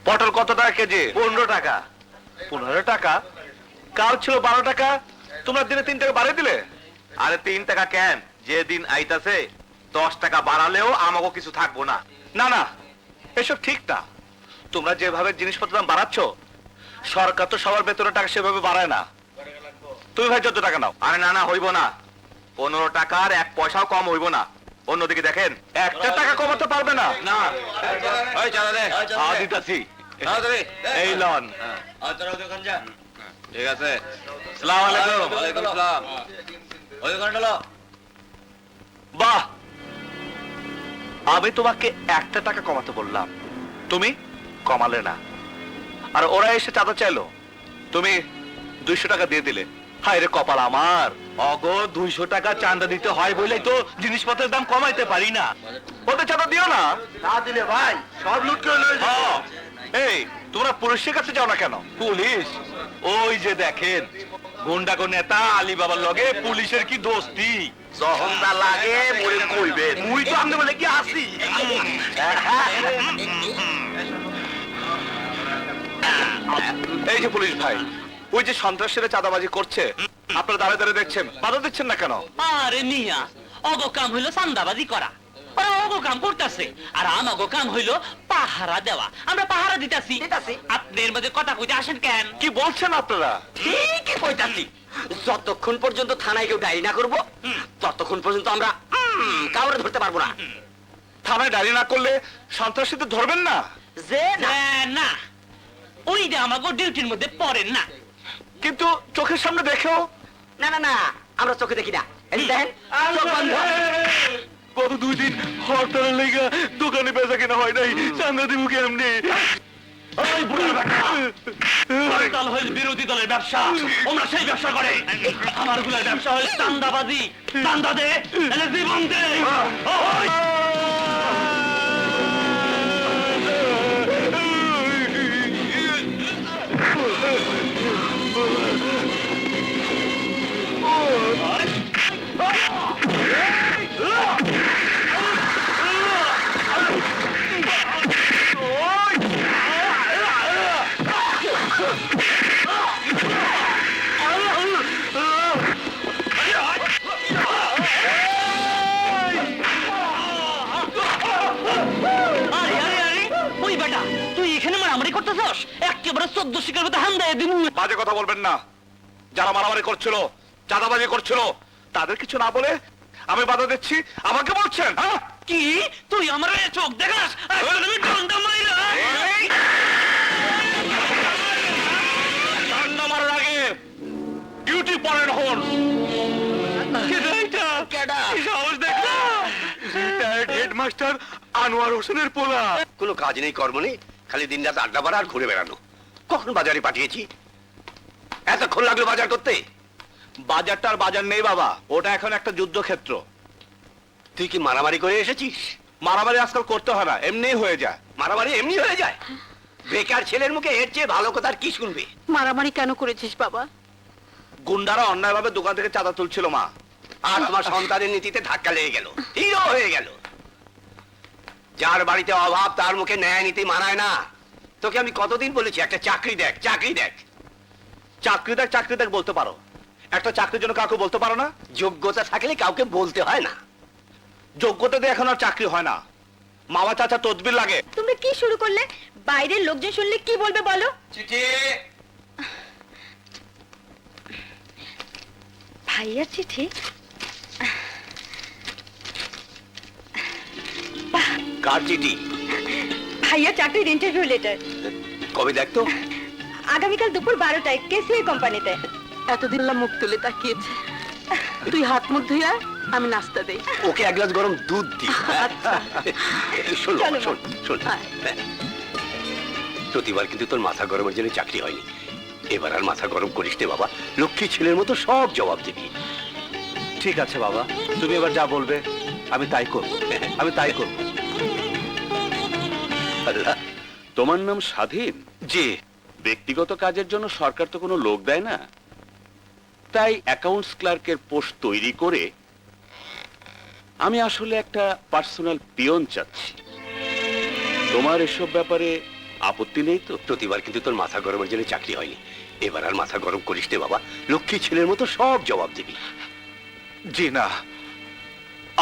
পটল কত টাকা কেজি? 15 টাকা। 15 টাকা? কাল ছিল 12 টাকা, তোমরা দিনে 3 টাকা বাড়িয়ে দিলে। আরে 3 টাকা কেন, যে দিন আইতাছে 10 টাকা বাড়ালেও আমাকে কিছু থাকবো না। না না, এসব ঠিক না। তোমরা যেভাবে জিনিসপত্র দাম বাড়াচ্ছ, সরকার তো সবার বেতনের টাকা সেভাবে বাড়ায় না। তুমি ভাই 14 টাকা নাও। আরে না না, হইব না। 15 টাকার 1 পয়সাও কম হইব না। অন্যদিকে দেখেন, 1 টাকা কমাতে পারবে না। না ওই চাঁদা দে। দিতাছি। এই লন। ঠিক আছে। আসসালামু আলাইকুম। ওয়ালাইকুম আসসালাম। ওই দোকানটা লো। বাহ, আমি তোমাকে 1 টাকা কমাতে বললাম, তুমি কমালে না। আর ওরা এসে চাঁদা চাইলো, তুমি 200 টাকা দিয়ে দিলে। হায় রে কপাল আমার। অগো 200 টাকা চাঁদা দিতে হয় বলেই তো জিনিসপত্রের দাম কমাইতে পারি না। ওদের চাঁদা দিও না। না দিলে ভাই সব লুট করে লয়ে যাবে। এই, তোমরা পুলিশের কাছে যাও না কেন? পুলিশ? ওই যে দেখেন, গুন্ডাগো নেতা আলী বাবার লগে পুলিশের কি দোস্তি। যখন না লাগে মরে কইবেন, মুই তো আমনে বলে কি আসি। এই যে পুলিশ ভাই, ওই যে সন্ত্রাসীরা চাঁদাবাজি করছে, আপনারা দাঁড়িয়ে দাঁড়িয়ে দেখছেন, বাধা দিচ্ছেন না কেন? আরে মিয়া, অগো কাম হইলো চান্দাবাজি করা। ওরা অগো কাম করতেছে, আর আমাগো কাম হইলো পাহারা দেওয়া। আমরা পাহারা দিতাছি। আপনার মধ্যে কথা কইতে আসেন কেন? কি বলছেন আপনারা? ঠিকই কইতাছি। যতক্ষণ পর্যন্ত থানায় কেউ ডায়েরি না করবো, ততক্ষণ পর্যন্ত আমরা কাউরে ধরতে পারবো না। থানায় ডায়েরি না করলে সন্ত্রাসীদের ধরবেন না? যে না, না, ওইটা আমাগো ডিউটির মধ্যে পড়েন না। কিন্তু চোখের সামনে দেখেও। না না না, আমরা চোখে দেখি না। এই দেখেন, চোখ বন্ধ। গত 2 দিন হরতালের লেগে দোকানে বেচা কেনা হয় নাই, চাঁদা দিব কেমনি? হরতাল হইল বিরোধী দলের ব্যবসা, ওরা সেই ব্যবসা করে। আমার গুলার ব্যবসা হইল চান্দাবাজি। চান্দা দে, এলে জীবন দে। ওই! আরে আরে আরে, ওই বেটা, তুই এখানে মারামারি করতেছস? একেবারে 14 শিকার মতো হান দেয় দিমু। বাজে কথা বলবেন না। যারা মারামারি করছিল, চাঁদাবাজি করছিল, তাদের কিছু না বলে আমি বাধা দিচ্ছি, আমাকে বলছেন? হ্যাঁ, কি তুই আমার চোখ দেখাস? আমি ডন্ডা মাইরা ঠান্ডা মারার আগে ডিউটি পড়েন হন। হেডমাস্টার আনোয়ার হোসেনের পোলা। কোনো কাজ নেই, কর্ম নেই, খালি দিন রাত আড্ডা মারা আর ঘুরে বেড়ানো। কখন বাজারে পাঠিয়েছি? এতক্ষণ লাগলো বাজার করতে? বাজারটা আর বাজার নেই বাবা, ওটা এখন একটা যুদ্ধক্ষেত্র। তুই কি মারামারি করে এসেছিস? মারামারি আজকাল করতে হয় না, এমনিই হয়ে যায়। মারামারি এমনি হয়ে যায়? বেকার ছেলের মুখে এর চেয়ে ভালো কথা আর কি শুনবে? মারামারি কেন করেছিস বাবা? গুন্ডারা অন্যায়ভাবে দোকান থেকে চাঁদা তুলছিল মা। আর তোমার সন্তানের নীতিতে ধাক্কা লেগে গেল, হিরো হয়ে গেল। যার বাড়িতে অভাব তার মুখে ন্যায় নীতি মানায় না। তোকে আমি কতদিন বলেছি একটা চাকরি দেখ, চাকরি দেখ। চাকরি দেখ বলতে পারো, একটা চাকরির জন্য কাউকে বলতে পারো না? যোগ্যতা থাকলে কাউকে বলতে হয় না। যোগ্যতা দিয়ে এখন আর চাকরি হয় না, মামা চাচা তদবির লাগে। তুমি কি শুরু করলে? বাইরের লোকজন শুনলে কি বলবে বলো? চিঠি। ভাইয়া চিঠি? কার চিঠি? ভাইয়া চাকরির ইন্টারভিউ লেটার। কবে দেখতো? আগামীকাল দুপুর 12টায় কেসিআই কোম্পানিতে। এতদিন মুখ তুলে তাকিয়েছে, তুই হাত মুখ ধুইয়া আমি নাস্তা দেই। ওকে 1 গ্লাস গরম দুধ দি। শোন চলো, শোন শোন, আয়। প্রতিবার কিন্তু তোর মাথা গরমের জন্য চাকরি হয়নি। এবার আর মাথা গরম করিস নে বাবা, লক্ষ্মী ছেলের মতো সব জবাব দিবি। ঠিক আছে বাবা, তুমি এবার যা বলবে আমি তাই করব, আমি তাই করব। আল্লাহ, তোমার নাম স্বাধীন? জি। ব্যক্তিগত কাজের জন্য সরকার তো কোনো লোক দেয় না, তাই অ্যাকাউন্টস ক্লার্কের পোস্ট তৈরি করে আমি আসলে একটা পার্সোনাল পিয়ন চাচ্ছি। তোমার এসব ব্যাপারে আপত্তি নেই তো? প্রতিবার কিন্তু তোর মাথা গরমের জন্য চাকরি হয়নি, এবার আর মাথা গরম করিস নে বাবা, লক্ষ্মী ছেলের মতো সব জবাব দিবি। জি না,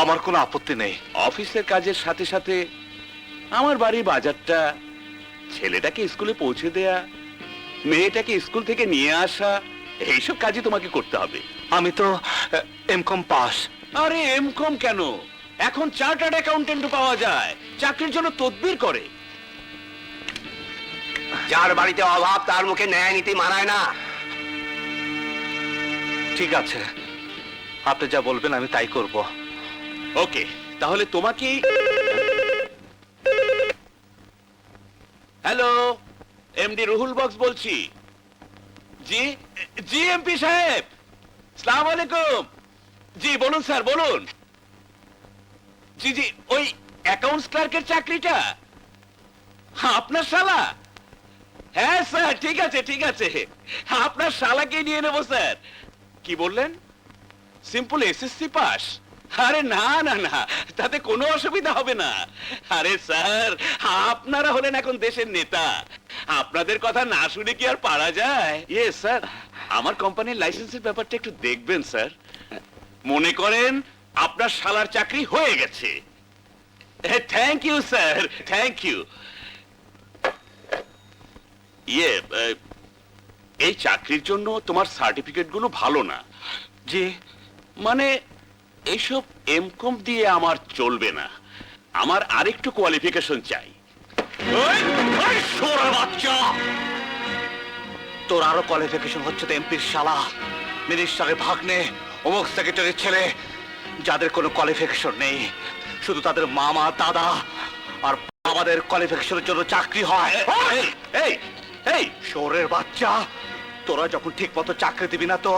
আমার কোনো আপত্তি নেই। অফিসের কাজের সাথে সাথে আমার বাড়ির বাজারটা, ছেলেটাকে স্কুলে পৌঁছে দেয়া, মেয়েটাকে স্কুল থেকে নিয়ে আসা, এইসব কাজই তোমাকে করতে হবে। আমি তো এমকম পাস। আরে এমকম কেন, এখন চার্টার্ড অ্যাকাউন্টেন্টও পাওয়া যায়, চাকরির জন্য তদবির করে। যার বাড়িতে অভাব তার মুখে ন্যায় নীতি মানায় না। ঠিক আছে, আপনি যা বলবেন আমি তাই করব। ওকে, তাহলে তোমাকে। হ্যালো, এমডি রুহুল বক্স বলছি। জি জি এমপি সাহেব, আসসালামু আলাইকুম। জি বলুন স্যার, বলুন। জি জি, ওই অ্যাকাউন্টস ক্লার্কের চাকরিটা আপনার শালা? হ্যাঁ স্যার, ঠিক আছে ঠিক আছে, আপনার শালাকে নিয়ে নেবো স্যার। কি বললেন? Simple SSC pass? আরে না না না, তাতে কোনো অসুবিধা হবে না। আরে স্যার, আপনারা হলেন এখন দেশের নেতা, আপনাদের কথা না শুনে কি আর পারা যায়? ইয়ে স্যার, আমার কোম্পানির লাইসেন্সের ব্যাপারটা একটু দেখবেন স্যার। মনে করেন আপনার শালার চাকরি হয়ে গেছে। Thank you sir, thank you. ইয়ে, এই চাকরির জন্য তোমার সার্টিফিকেট গুলো ভালো না। জি, মানে এইসব এমকম দিয়ে আমার চলবে না, আমার আরেকটু কোয়ালিফিকেশন চাই। বাচ্চা, তোর আরো কোয়ালিফিকেশন হচ্ছে তো এমপির শালা, মিনিস্টারের ভাগ্নে, অমুক সেক্রেটারির ছেলে, যাদের কোনো কোয়ালিফিকেশন নেই, শুধু তাদের মামা দাদা আর আমাদের কোয়ালিফিকেশনের জন্য চাকরি হয়। এই এই এই, শোরের বাচ্চা, তোরা যখন ঠিক মতো চাকরি দিবি না তো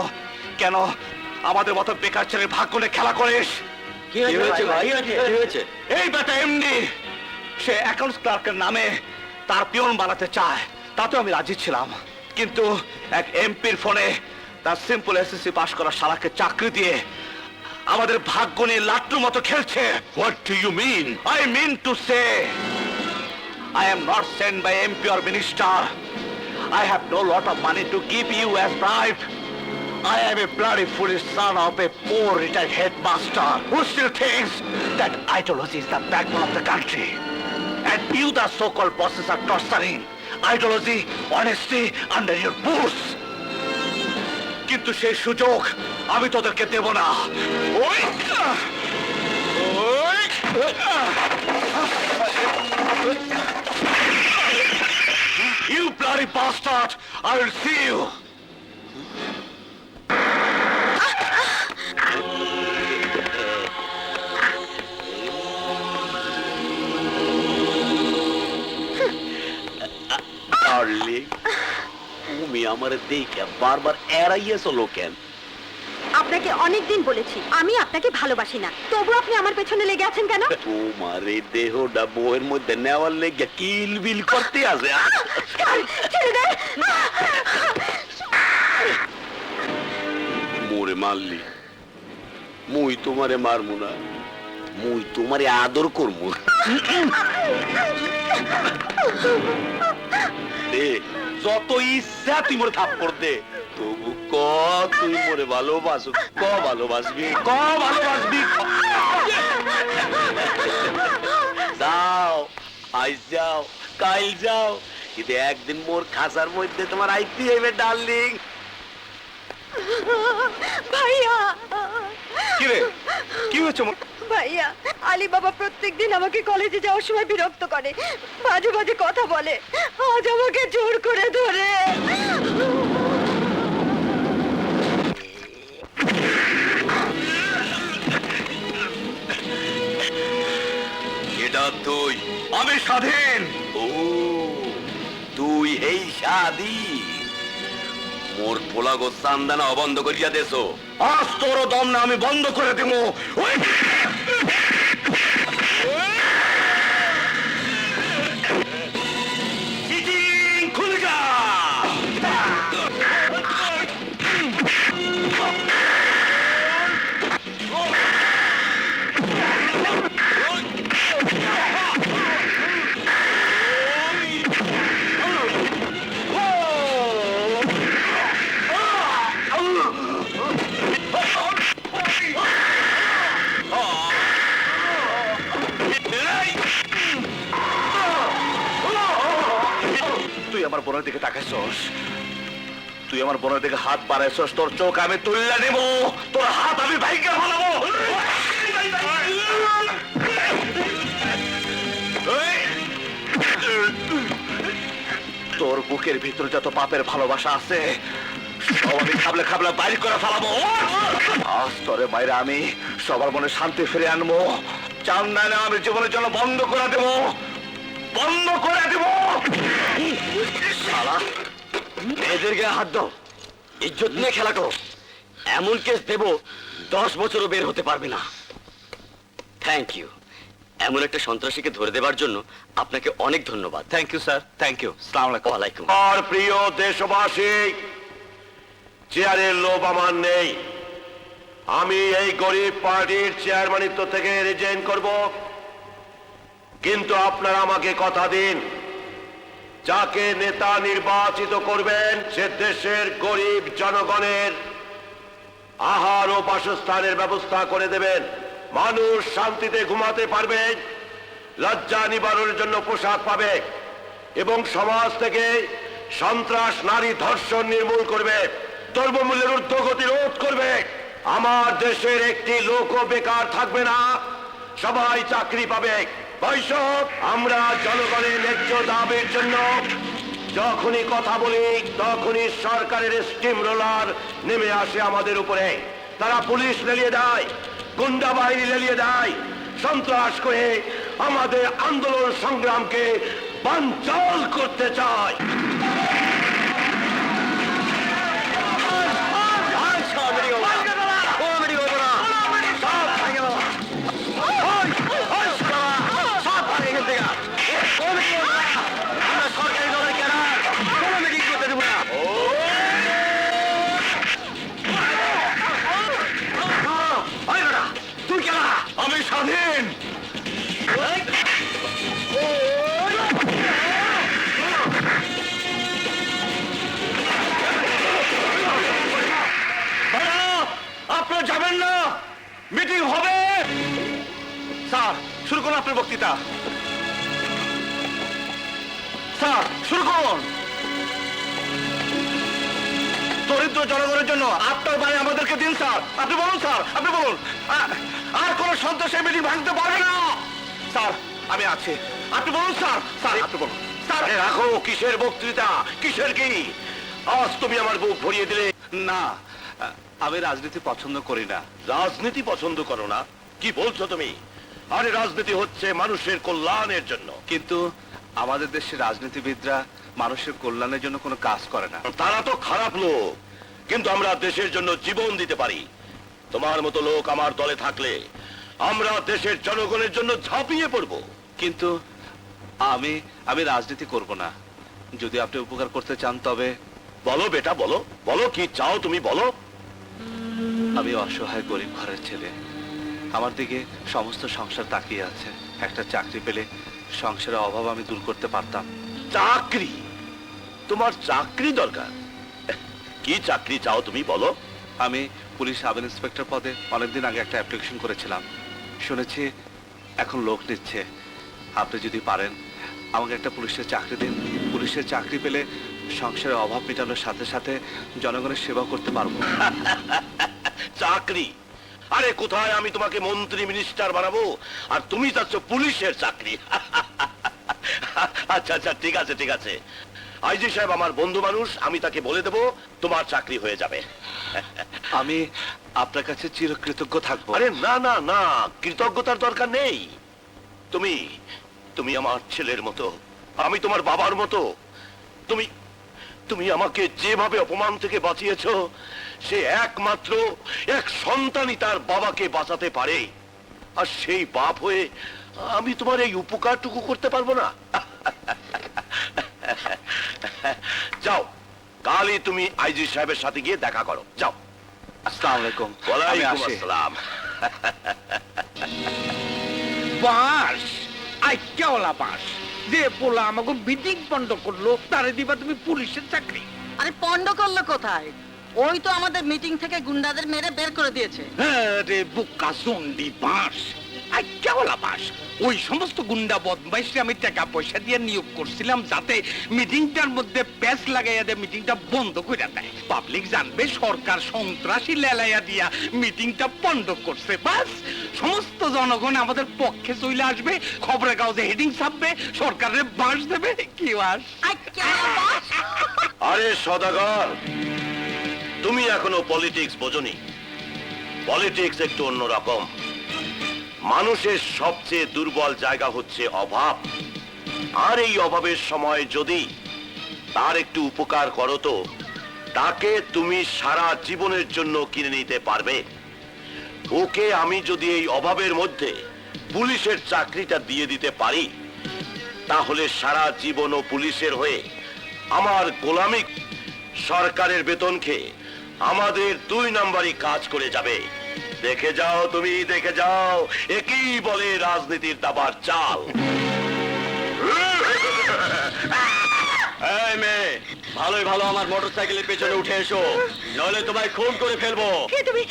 কেন আমাদের মতো বেকার ছেলের ভাগ্য নিয়ে খেলা করিস? কি হয়েছে ভাই? কি হয়েছে? এই বেটা এমনি, সে অ্যাকাউন্টস ক্লার্কের নামে তার পিয়ন বানাতে চায়, তাতে আমি রাজি ছিলাম, কিন্তু এক এমপির ফোনে তার সিম্পল এসএসসি পাস করা শালাকে চাকরি দিয়ে আমাদের ভাগ্য নিয়ে লাট্টুর মতো খেলছে। What do you mean? I mean to say, I am not sent by MP or minister. I have no lot of money to give you as bribe. I am a bloody foolish son of a poor retired headmaster who still thinks that ideology is the backbone of the country. And you, the so-called bosses, are torturing ideology, honesty under your boots. কিন্তু সেই সুযোগ আমি তোদেরকে দেব না। ওই ওই You bloody bastard! I will see you! Darling, তুমি আমারে দেখে বারবার এড়াইয়েছো কেন? আপনাকে অনেকদিন বলেছি আমি আপনাকে ভালোবাসি না, তবু আপনি আমার পেছনে লেগে আছেন কেন? তোমার এই দেহটা বউয়ের মধ্যে নেওয়ার লেগে কিলবিল করতে আছে। ছেড়ে দেন। মোরে মারলি, মুই তোমারে মারমু না, মুই তোমারে আদর করমু। দে, যত ইচ্ছা তুই মোরে থাপ্পড় দে, তবু ক তুই মোরে ভালোবাসো, ক ভালোবাসবি, ক ভালোবাসবি। যাও, আজ যাও, কাল যাও, কিন্তু একদিন মোর খাঁচার মধ্যে তোমার আইতে হইবে ডার্লিং। ভাইয়া, কি রে, কি হয়েছে? ভাইয়া, আলী বাবা প্রত্যেকদিন আমাকে কলেজে যাওয়ার সময় বিরক্ত করে, বাজে বাজে কথা বলে, আজ আমাকে জোর করে ধরে। এটা তুই? আমি স্বাধীন। ও, তুই এই স্বাধীন? মোর পোলাগো চান্দানা অবন্ধ করিয়া দেছো। আজ তোর দম না আমি বন্ধ করে দেব। খুলে যা। আমার বোনের দিকে তাকাইছস, তুই আমার বোনের দিকে হাত বাড়াইছস, তোর চোখ আমি তুললে নেব, তোর হাত আমি ভাইকে ফেলাবো। তোর বুকের ভিতরে যত পাপের ভালোবাসা আছে সব আমি খাবলে খাবলে বাইর করে ফেলাবো। আজ তোরে বাইরে আমি সবার মনে শান্তি ফিরে আনবো। চান না আমি জীবনের জন্য বন্ধ করে দেব, বন্ধ করে দেব। শালা মেয়েদের গায়ে হাত দাও, ইজ্জত নিয়ে খেলা করো, এমন কেস দেব 10 বছরও বের হতে পারবে না। থ্যাংক ইউ, এমন একটা সন্ত্রাসীকে ধরে দেবার জন্য আপনাকে অনেক ধন্যবাদ। Thank you sir, thank you. আসসালামু আলাইকুম। ওয়ালাইকুম। আর প্রিয় দেশবাসী, চেয়ারের লোভ আমার নেই। আমি এই গরিব পার্টির চেয়ারম্যানিত্ব থেকে রিজাইন করব, কিন্তু আপনারা আমাকে কথা দিন, যাকে নেতা নির্বাচিত করবেন সে দেশের গরিব জনগণের আহার ও বাসস্থানের ব্যবস্থা করে দেবেন, মানুষ শান্তিতে ঘুমাতে পারবে, লজ্জা নিবারণের জন্য পোশাক পাবে এবং সমাজ থেকে সন্ত্রাস, নারী ধর্ষণ নির্মূল করবে, দ্রব্যমূল্যের ঊর্ধ্বগতি রোধ করবে। আমার দেশের একটি লোকও বেকার থাকবে না, সবাই চাকরি পাবে। বৈষক, আমরা জনগণের ন্যায্য দাবির জন্য যখনই কথা বলি তখনই সরকারের স্টিম রোলার নেমে আসে আমাদের উপরে। তারা পুলিশ লেলিয়ে দেয়, গুন্ডা বাহিনী লেলিয়ে দেয়, সন্ত্রাস করে আমাদের আন্দোলন সংগ্রামকে বানচাল করতে চায়। আমি স্বাধীন। আপনারা যাবেন না, মিটিং হবে। স্যার শুরু করুন আপনার বক্তৃতা। স্যার শুরু করুন। দরিদ্র জনগণের জন্য আপনার বাড়ি আমাদেরকে দিন স্যার। আপনি বলুন স্যার, আপনি বলুন। আর কোন সন্ত্রাসের মিটিং ভাঙতে পারবে না। স্যার আমি আছি, আপনি বলুন স্যার। স্যার আপনি বলুন। স্যার রাখো, কিসের বক্তৃতা, কিসের কি? আজ তুমি আমার বুক ভরিয়ে দিলে। না, আমি রাজনীতি পছন্দ করি না। রাজনীতি পছন্দ করো না? কি বলছো তুমি? আরে রাজনীতি হচ্ছে মানুষের কল্যাণের জন্য। কিন্তু আমাদের দেশের রাজনীতিবিদরা মানুষের কল্যাণের জন্য কোনো কাজ করে না। তারা তো খারাপ লোক, কিন্তু আমরা দেশের জন্য জীবন দিতে পারি। তোমার মতো লোক আমার দলে থাকলে আমরা দেশের জনগণের জন্য ঝাঁপিয়ে পড়ব। কিন্তু আমি রাজনীতি করব না। যদি আপনি উপকার করতে চান তবে। বলো বেটা, বলো বলো, কি চাও তুমি বলো। আমি অসহায় গরিব ঘরের ছেলে, আমার দিকে সমস্ত সংসার তাকিয়ে আছে। একটা চাকরি পেলে সংসারের অভাব আমি দূর করতে পারতাম। চাকরি? তোমার চাকরি দরকার? কি চাকরি চাও তুমি বলো। আমি পুলিশ সাব ইন্সপেক্টর পদে অনেকদিন আগে একটা অ্যাপ্লিকেশন করেছিলাম, শুনেছি এখন লোক নিচ্ছে। আপনি যদি পারেন আমাকে একটা পুলিশের চাকরি দিন। পুলিশের চাকরি পেলে সংসারের অভাব মেটানোর সাথে সাথে জনগণের সেবা করতে পারবো। চাকরি? আরে কোথায় আমি তোমাকে মন্ত্রী মিনিস্টার বানাবো, আর তুমি চাচ্ছ পুলিশের চাকরি? আচ্ছা আচ্ছা, ঠিক আছে ঠিক আছে। আইজি সাহেব আমার বন্ধু মানুষ, আমি তাকে বলে দেবো তোমার চাকরি হয়ে যাবে। আমি আপনার কাছে চিরকৃতজ্ঞ থাকবো। আরে না না না, কৃতজ্ঞতার দরকার নেই। তুমি তুমি আমার ছেলের মতো, আমি তোমার বাবার মতো। তুমি তুমি আমাকে যেভাবে অপমান থেকে বাঁচিয়েছো, সে একমাত্র এক সন্তানই তার বাবাকে বাঁচাতে পারে। আর সেই বাপ হয়ে আমি তোমার এই উপকারটুকু করতে পারবো না? যাও, কালই তুমি আইজি সাহেবের সাথে গিয়ে দেখা করো, যাও। আসসালামু আলাইকুম। আমি ওয়ালাইকুম আসি। আসসালাম। বাস আইক্যাওয়ালা বাস যে পোলা আমাকে মিটিং বন্ধ করলো, তারে দিবা তুমি পুলিশের চাকরি? আরে পণ্ড করলো কোথায়? ওই তো আমাদের মিটিং থেকে গুন্ডাদের মেরে বের করে দিয়েছে। আরে বুকা জন্ডি বাস, আজ্ঞাওয়ালা বাস। ওই সমস্ত গুন্ডা বদমাইশে আমি টাকা পয়সা দিয়ে নিয়োগ করছিলাম যাতে মিটিংটার মধ্যে প্যাচ লাগাইয়া দেয়, মিটিংটা বন্ধ করে দেয়। পাবলিক জানবে সরকার সন্ত্রাসী লেলাইয়া দিয়া মিটিংটা বন্ধ করছে। বাস সমস্ত জনগণ আমাদের পক্ষে চলে আসবে, খবরের কাগজে হেডিং ছাপবে, সরকারের বাস দেবে। কি বাস? আরে সদাগর, তুমি এখনো পলিটিক্স বোঝনি। পলিটিক্স একটু অন্যরকম। মানুষের সবচেয়ে দুর্বল জায়গা হচ্ছে অভাব, আর এই অভাবের সময় যদি তার একটু উপকার করো তো তাকে তুমি সারা জীবনের জন্য কিনে নিতে পারবে। ওকে আমি যদি এই অভাবের মধ্যে পুলিশের চাকরিটা দিয়ে দিতে পারি তাহলে সারা জীবন ও পুলিশের হয়ে আমার গোলামি সরকারের বেতন খেয়ে আমাদের 2 নম্বরই কাজ করে যাবে। দেখে যাও, তুমি দেখে যাও, একই বলে রাজনীতির দাবার চাল। এই মেয়ে, ভালোই ভালো আমার মোটরসাইকেলের পেছনে উঠে এসো, নইলে তোমায় খুন করে ফেলবো। কে তুমি?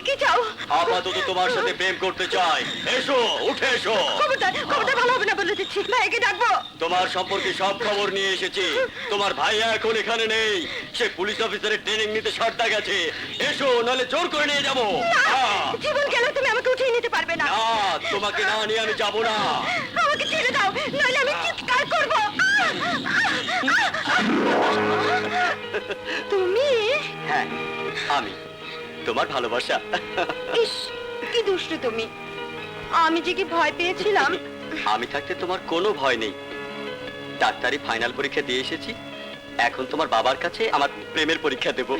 কি চাও? আপাতত তোমার সাথে প্রেম করতে চাই। এসো, উঠে এসো। খবরদার ভালো হবে না বলে দিচ্ছি। ভাইকে ডাকবো। তোমার সম্পর্কে সব খবর নিয়ে এসেছি। তোমার ভাইয়া এখন এখানে নেই, সে পুলিশ অফিসারের ট্রেনিং নিতে সর্দা গেছে। এসো, নাহলে জোর করে নিয়ে যাবো। জীবন গেলে তুমি আমাকে উঠিয়ে নিতে পারবে না। না, তোমাকে না নিয়ে আমি যাবো না। আমাকে ছেড়ে দাও, নইলে আমি চিৎকার করব। তুমি? হ্যাঁ, আমি তোমার ভালোবাসা। ইস, কি দুষ্টু তুমি। আমি যে কি ভয় পেয়েছিলাম। আমি থাকতে তোমার কোনো ভয় নেই। ডাক্তারি ফাইনাল পরীক্ষা দিয়ে এসেছি, এখন তোমার বাবার কাছে আমার প্রেমের পরীক্ষা দেব।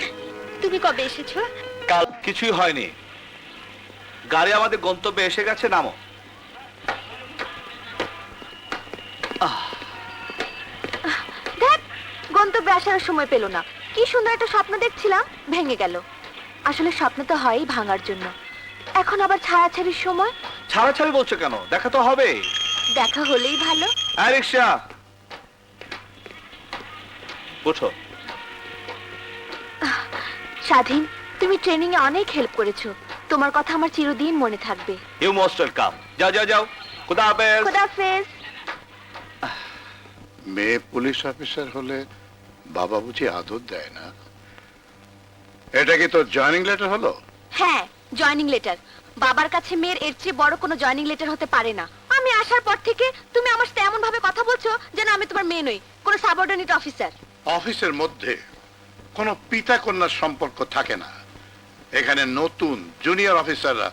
তুমি কবে এসেছো? কাল। কিছুই হয়নি, গাড়ি আমাদের গন্তব্যে এসে গেছে, নামো। দেখ, গন্তব্যে আসার সময় পেল না। কি সুন্দর একটা স্বপ্ন দেখছিলাম, ভেঙে গেল। আসলে স্বপ্ন তো হয়ই ভাঙার জন্য। এখন আবার ছাড়াছাড়ির সময়। ছাড়াছাড়ি বলছো কেন? দেখা তো হবে। দেখা হলেই ভালো। রিক্সা ওঠো। স্বাধীন, তুমি ট্রেনিং এ অনেক হেল্প করেছো। তোমার কথা আমার চিরদিন মনে থাকবে। You most welcome. যাও যাও যাও, খুদা হাফেজ। খুদা হাফেজ। মেয়ে পুলিশ অফিসার হলে বাবা বুঝি আদর দেয় না? এটা কি তোর জয়েনিং লেটার হলো? হ্যাঁ, জয়েনিং লেটার। বাবার কাছে মেয়ের এর চেয়ে বড় কোনো জয়েনিং লেটার হতে পারে না। আমি আসার পর থেকে তুমি আমার সাথে এমন ভাবে কথা বলছো যেন আমি তোমার মেয়ে নই, কোনো সাবঅর্ডিনেট অফিসার। অফিসের মধ্যে কোনো পিতা কন্যার সম্পর্ক থাকে না। এখানে নতুন জুনিয়র অফিসাররা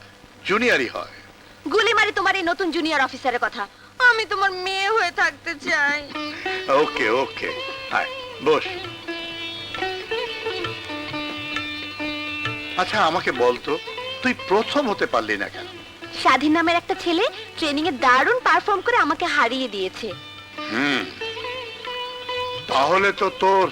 জুনিয়রই হয়। গুলি মারি তোমার এই নতুন জুনিয়র অফিসারের কথা। আমি তোমার মেয়ে হয়ে থাকতে চাই। ওকে ওকে, আয় বস। আচ্ছা আমাকে বলতো, তুই প্রথম হতে পারলি না কেন? স্বাধীন নামের একটা ছেলে ট্রেনিং এ দারুণ পারফর্ম করে আমাকে হারিয়ে দিয়েছে। তাহলে তো তোর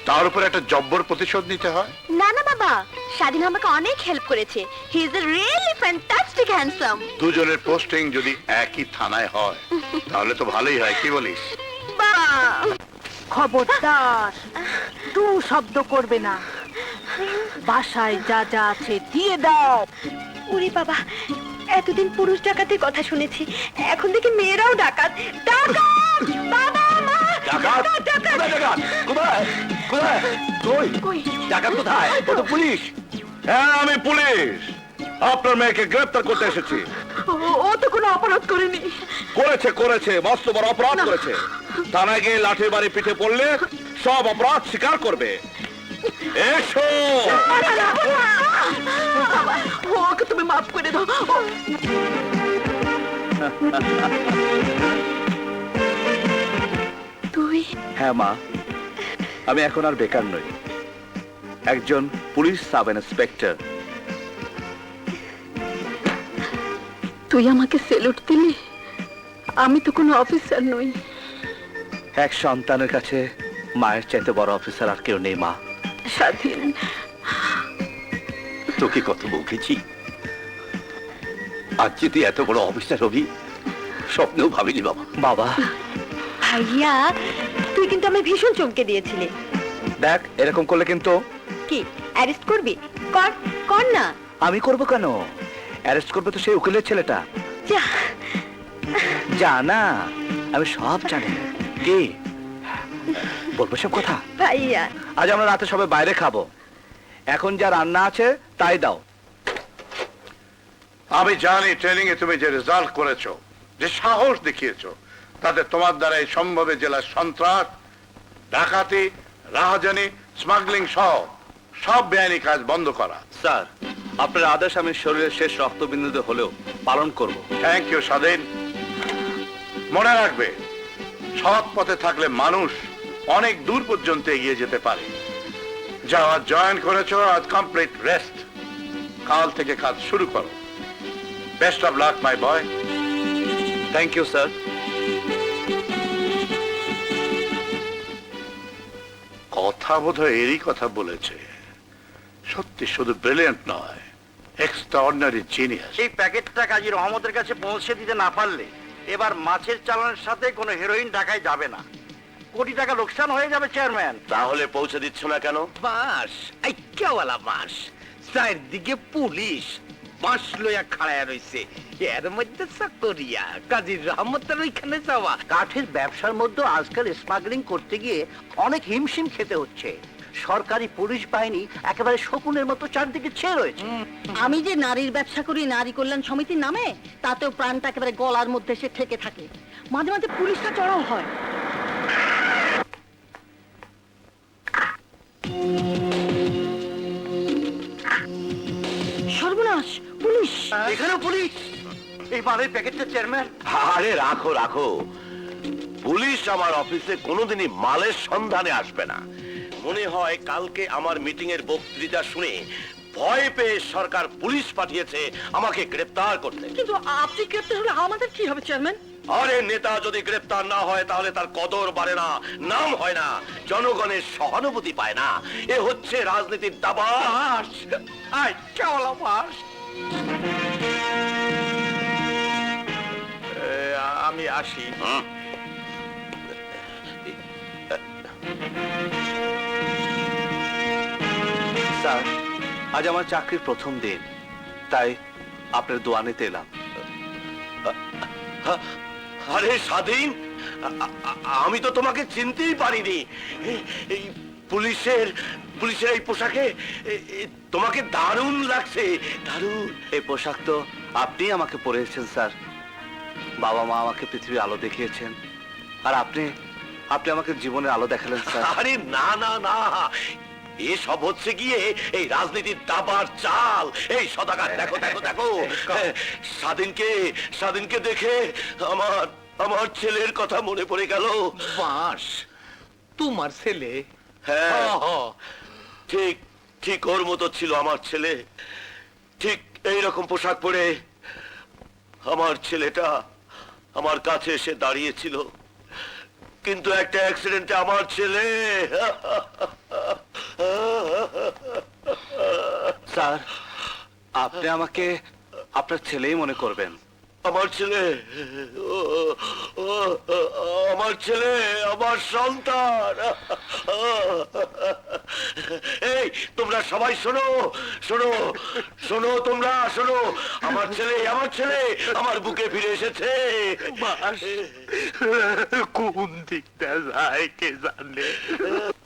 তার উপর একটা জব্বর প্রতিশোধ নিতে হয়। না না বাবা, স্বাধীন আমাকে অনেক হেল্প করেছে। He is a really fantastic handsome. দুজনের পোস্টিং যদি একই থানায় হয় তাহলে তো ভালোই হয়, কি বলিস? খবরদার, টু শব্দ করবে না। বাসায় যা যা আছে দিয়ে দাও। ওরে বাবা, এতদিন পুরুষ ডাকাতের কথা শুনেছি, এখন দেখি মেয়েরাও ডাকাত। ডাকাত! বাবা, মা! ডাকাত? ডাকাত! কোথায় ডাকাত? কোথায়? কোথায়? কই? ডাকাত কোথায়? ও তো পুলিশ। হ্যাঁ, আমি পুলিশ। আপনার মেয়েকে গ্রেফতার করতে এসেছি। ও তো কোনো অপরাধ করেনি। করেছে, মস্ত বড় অপরাধ করেছে। থানায় গিয়ে লাঠির বাড়ি পিঠে পড়লে সব অপরাধ স্বীকার করবে। এসো। ওকে তুমি মাফ করে দাও। তুই? হ্যাঁ মা, আমি এখন আর বেকার নই, একজন পুলিশ সাব ইন্সপেক্টর। তুই আমাকে সেলুট দিলি? আমি তো কোনো অফিসার নই। এক সন্তানের কাছে মায়ের চাইতে বড় অফিসার আর কেউ নেই মা। স্বাধীন, তোকে কত বকেছি, আজ যে তুই এত বড় অফিসার হবি স্বপ্নেও ভাবিনি বাবা। বাবা, ভাইয়া, তুই কিন্তু আমি ভীষণ চমকে দিয়েছিলি। দেখ, এরকম করলে কিন্তু। কি অ্যারেস্ট করবি? কর কর না। আমি করবো কেন? অ্যারেস্ট করবে তো সেই উকিলের ছেলেটা। যা জানা আমি সব জানি। কি বলবো সব কথা? ভাইয়া আজ আমরা রাতে সবাই বাইরে খাবো। এখন যা রান্না আছে তাই দাও। আমি জানি ট্রেনিং এ তুমি যে রেজাল্ট করেছো, যে সাহস দেখিয়েছো, তাতে তোমার দ্বারা এই সম্ভবে জেলার সন্ত্রাস, ডাকাতি, রাহাজানি, স্মাগলিং সহ সব বেআইনি কাজ বন্ধ করা। স্যার, আপনার আদেশ আমি শরীরের শেষ রক্তবিন্দুতে হলেও পালন করব। থ্যাংক ইউ স্বাধীন। মনে রাখবে, সৎ পথে থাকলে মানুষ অনেক দূর পর্যন্ত এগিয়ে যেতে পারে। যা আজ জয়েন করেছো, আজ কমপ্লিট রেস্ট। কাল থেকে কাজ শুরু করো। Best of luck my boy. Thank you sir. কথা বোধহয় এরই কথা বলেছে। সত্যি শুধু ব্রিলিয়ান্ট নয়, এক্সট্রাঅর্ডিনারি জিনিয়াস। এই প্যাকেটটা কাজী রহমতের কাছে পৌঁছে দিতে না পারলে এবার মাছের চালানের সাথে কোনো হেরোইন ঢাকায় যাবে না। কোটি টাকা লোকসান হয়ে যাবে চেয়ারম্যান। তাহলে পৌঁছে দিচ্ছ না কেন? বাস আইক্যাওয়ালা বাস, চারদিকে পুলিশ বাঁশ লইয়া খাড়ায়া রইছে, এর মধ্যে চাকরিয়া কাজী রহমতের ওইখানে যাওয়া। কাঠের ব্যবসার মধ্যে আজকাল স্মাগলিং করতে গিয়ে অনেক হিমশিম খেতে হচ্ছে। সরকারি পুলিশ বাহিনী একেবারে শকুনের মতো চারদিকে ছেয়ে রয়েছে। আমি যে নারীর ব্যবসা করি নারী কল্যাণ সমিতির নামে, তাতেও প্রাণটা একেবারে গলার মধ্যে এসে ঠেকে থাকে। মাঝে মাঝে পুলিশটা চড়াও হয়। সর্বনাশ, পুলিশ! এখানেও পুলিশ! এই মালের প্যাকেটটা চেয়ারম্যান। আরে রাখো রাখো, পুলিশ আমার অফিসে কোনোদিনই মালের সন্ধানে আসবে না। মনে হয় কালকে আমার মিটিং এর বক্তৃতা শুনে ভয় পেয়ে সরকার পুলিশ পাঠিয়েছে আমাকে গ্রেফতার করতে। কিন্তু আপনি গ্রেপ্তার হলে আমাদের কি হবে চেয়ারম্যান? আরে নেতা যদি গ্রেফতার না হয় তাহলে তার কদর বাড়ে না, নাম হয় না, জনগণের সহানুভূতি পায় না। এ হচ্ছে রাজনীতির দাবাস। আইক্যাওয়ালা বাস। আমি আসি। স্যার, আজ আমার চাকরির প্রথম দিন, তাই আপনার দোয়া নিতে এলাম। আরে স্বাধীন, আমি তো তোমাকে চিনতেই পারিনি। এই পুলিশের এই পোশাকে তোমাকে দারুণ লাগছে, দারুণ। এই পোশাক তো আপনি আমাকে পরিয়েছেন স্যার। বাবা মা আমাকে পৃথিবীর আলো দেখিয়েছেন, আর আপনি আমাকে জীবনের আলো দেখালেন স্যার। আরে না না না, এসব হচ্ছে গিয়ে এই রাজনীতির দাবার চাল। এই সদাগর, দেখো দেখো দেখো, স্বাধীনকে দেখে আমার ছেলের কথা মনে পড়ে গেল। বাস, তোমার ছেলে? হ্যাঁ, ঠিক ঠিক ওর মতো ছিল আমার ছেলে। ঠিক এইরকম পোশাক পরে আমার ছেলেটা আমার কাছে এসে দাঁড়িয়েছিল, কিন্তু একটা অ্যাক্সিডেন্টে আমার ছেলে। স্যার, আপনি আমাকে আপনার ছেলেই মনে করবেন। আমার ছেলে, আমার ছেলে, আমার সন্তান। এই তোমরা সবাই শোনো শোনো শোনো, তোমরা শোনো, আমার ছেলে আমার বুকে ফিরে এসেছে। কোন দিকটা যায় কে জানে।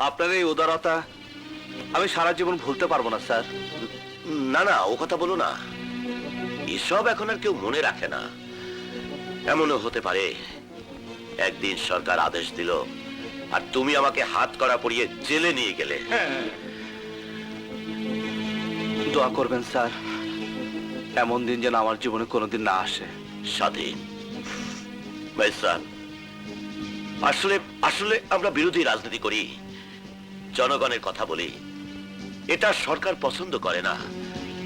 আপনার এই উদারতা আমি সারা জীবন ভুলতে পারবো না স্যার। না না, ও কথা বলো না, এসব এখন আর কেউ মনে রাখে না। এমনও হতে পারে একদিন সরকার আদেশ দিল আর তুমি আমাকে হাত করা পরিয়ে জেলে নিয়ে গেলে। দোয়া করবেন স্যার, এমন দিন যেন আমার জীবনে কোনোদিন না আসে। স্বাধীন ভাইসান, আসলে আসলে আমরা বিরোধী রাজনীতি করি, জনগণের কথা বলি। এটা সরকার পছন্দ করে না,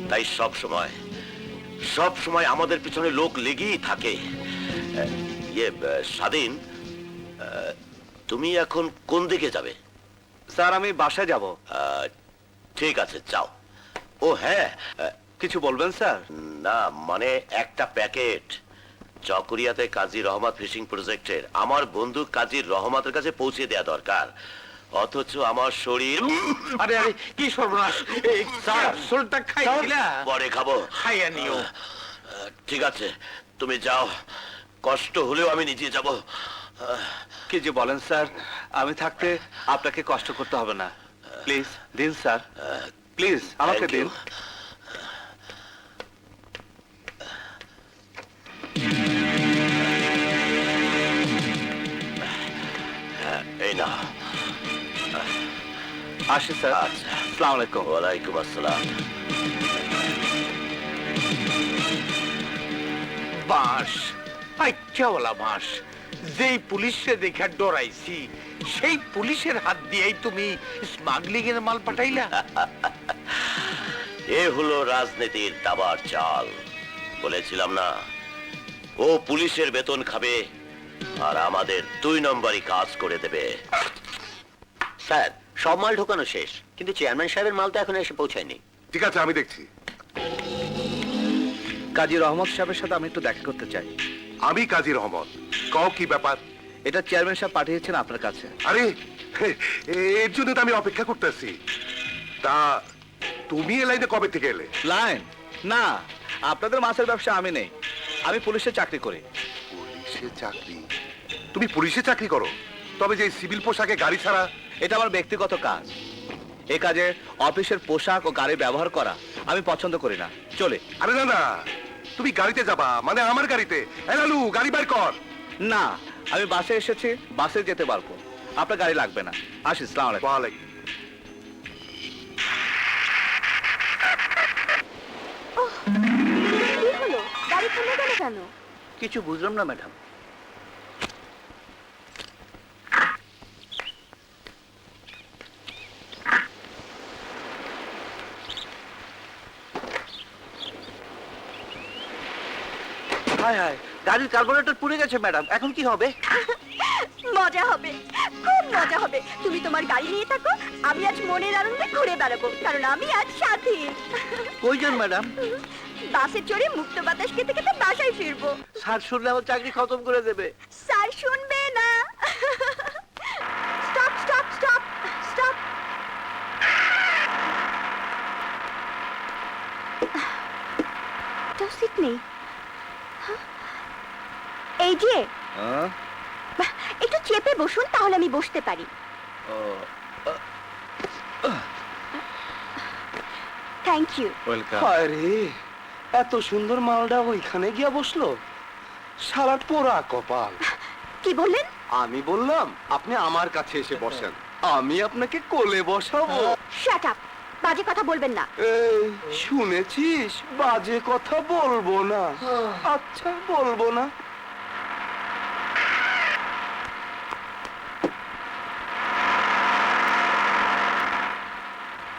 তাই সব সময় আমাদের পিছনে লোক লেগেই থাকে। স্বাধীন, তুমি এখন কোন দিকে যাবে? স্যার, আমি বাসায় যাব। ঠিক আছে, যাও। ও হ্যাঁ, কিছু বলবেন স্যার? না মানে একটা প্যাকেট চকরিয়াতে কাজী রহমত ফিশিং প্রজেক্টের আমার বন্ধু কাজী রহমতের কাছে পৌঁছে দেয়া দরকার, অথচ আমার শরীর। আরে আরে, কি সর্বনাশ! এই স্যার, সোলটা খাইছিলা? পরে খাবো। খাইয়া নিও। ঠিক আছে, তুমি যাও, কষ্ট হলেও আমি নিজে যাব। কি যে বলেন স্যার, আমি থাকতে আপনাকে কষ্ট করতে হবে না। প্লিজ দিন স্যার, প্লিজ আমাকে Thank you. দিন। এই না। আসি স্যার, আচ্ছা, আসসালামু আলাইকুম। ওয়ালাইকুম আসসালাম। বাস আচ্ছাওয়ালা বাস, যেই পুলিশে দেখে ডরাইছি সেই পুলিশের হাত দিয়েই তুমি স্মাগলিং এর মাল পাঠাইলা। এ হলো রাজনীতির দাবার চাল। বলেছিলাম না, ও পুলিশের বেতন খাবে আর আমাদের 2 নম্বরই কাজ করে দেবে। স্যার, সব মাল ঢোকানো শেষ, কিন্তু চেয়ারম্যান সাহেবের মাল তো এখনো এসে পৌঁছায়নি। ঠিক আছে, আমি দেখছি। কাজী রহমত সাহেবের সাথে আমি একটু দেখা করতে চাই। আমি কাজী রহমত। কও কি ব্যাপার? এটা চেয়ারম্যান সাহেব পাঠিয়েছেন আপনার কাছে। আরে, এর জন্য তো আমি অপেক্ষা করতেছি। তা তুমি এ লাইনে কবে থেকে এলে? লাইন না, আপনাদের মাছের ব্যবসা আমি নেই, আমি পুলিশে চাকরি করি। পুলিশে চাকরি? তুমি পুলিশে চাকরি করো? তবে যে সিভিল পোশাকে গাড়ি ছাড়া? এটা আমার ব্যক্তিগত কাজ। এই কাজে অফিসের পোশাক ও গাড়ি ব্যবহার করা আমি পছন্দ করি না। চলে। আরে না না, তুমি গাড়িতে যাবা, মানে আমার গাড়িতে। এলালু, গাড়ি বের কর। না, আমি বাসে এসেছি, বাসে যেতে পারবো, আপনার গাড়ি লাগবে না। আসি, আসসালামু আলাইকুম। ওয়ালাইকুম। কি হলো, গাড়ি থেমে গেল কেন? কিছু বুঝলাম না ম্যাডাম। হায় হায়, গাড়ির কার্বোরেটর পুড়ে গেছে ম্যাডাম, এখন কি হবে? মজা হবে, খুব মজা হবে। তুমি তোমার গাড়ি নিয়ে থাকো, আমি আজ মনের আনন্দে ঘুরে বেড়াবো, কারণ আমি আজ স্বাধীন। কইজন ম্যাডাম? বাসে চড়ে মুক্ত বাতাস খেতে খেতে বাসায় ফিরবো। স্যার শুনলে আমার চাকরি খতম করে দেবে। স্যার শুনবে না। Stop stop stop stop. তো সিট নেই। হ্যাঁ? এই যে একটু চেপে বসুন, তাহলে আমি বসতে পারি। Thank you. ওয়েলকাম। আরে, এত সুন্দর মালটা ওইখানে গিয়া বসলো, সারা পোড়া কপাল। কি বললেন? আমি বললাম আপনি আমার কাছে এসে বসেন, আমি আপনাকে কোলে বসাবো। শাট আপ, বাজে কথা বলবেন না। এই শুনেছিস, বাজে কথা বলবো না। আচ্ছা, বলবো না।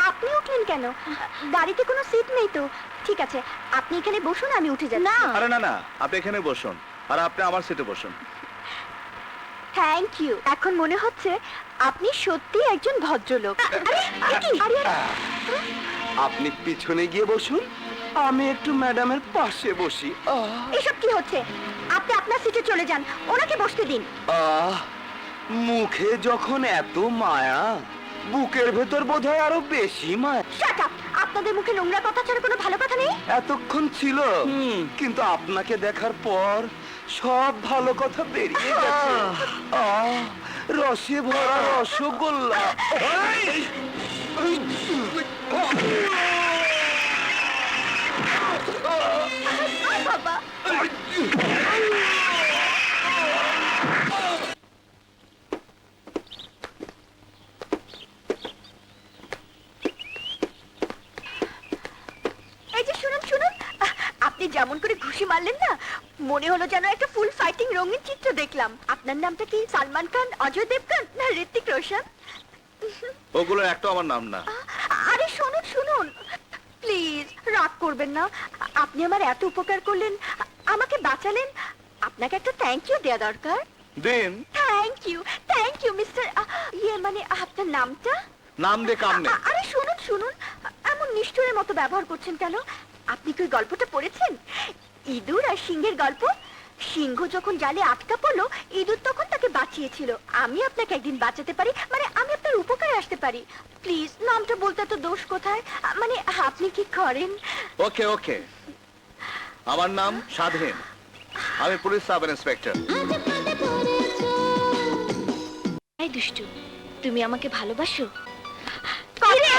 আপনি উঠলেন কেন? গাড়িতে কোনো সিট নেই তো। ঠিক আছে, আপনি এখানে বসুন, আমি উঠে যাচ্ছি। না, আরে না না, আপনি এখানে বসুন, আর আপনি আমার সিটে বসুন। Thank you. এখন মনে হচ্ছে আপনি সত্যি একজন ভদ্রলোক। আরে, আপনি পিছনে গিয়ে বসুন, আমি একটু ম্যাডামের পাশে বসি। এসব কি হচ্ছে? আপনি আপনার সিটে চলে যান, ওনাকে বসতে দিন। মুখে যখন এত মায়া, বুকের ভেতর বোধহয় আরো বেশি মায়া। শাট আপ, আপনাদের মুখে নোংরা কথা ছাড়া কোনো ভালো কথা নেই। এতক্ষণ ছিল, কিন্তু আপনাকে দেখার পর সব ভালো কথা বেরিয়ে গেছে। রসে ভরা রসগোল্লা। বাবা, এই যে শুনুন শুনুন, আপনি যেমন করে ঘুষি মারলেন না, মনে হলো যেন একটা ফুল ফাইটিং রঙিন চিত্র দেখলাম। আপনার নামটা কি সালমান খান, অজয় দেবগান না ঋত্বিক রোশন? ওগুলো একটা আমার নাম না। আরে শুনুন শুনুন, প্লিজ রাগ করবেন না। আপনি আমার এত উপকার করলেন, আমাকে বাঁচালেন, আপনাকে একটা থ্যাংক ইউ দেওয়া দরকার। দিন। থ্যাংক ইউ মিস্টার, ইয়ে মানে আপনার নামটা? নাম দে কাম নেই। আরে শুনুন শুনুন, এমন নিষ্ঠুরের মতো ব্যবহার করছেন কেন? আপনি কি ওই গল্পটা পড়েছেন, ইঁদুর আর সিংহের গল্প? সিংহ যখন জালে আটকা পড়লো, ইঁদুর তখন তাকে বাঁচিয়েছিল। আমি আপনাকে একদিন বাঁচাতে পারি, মানে আমি আপনার উপকারে আসতে পারি। প্লিজ নামটা বলতে তো দোষ কোথায়? মানে আপনি কি করেন? ওকে ওকে, আমার নাম স্বাধীন। আমি পুলিশ সাব ইন্সপেক্টর। এই দুষ্টু, তুমি আমাকে ভালোবাসো? কিরে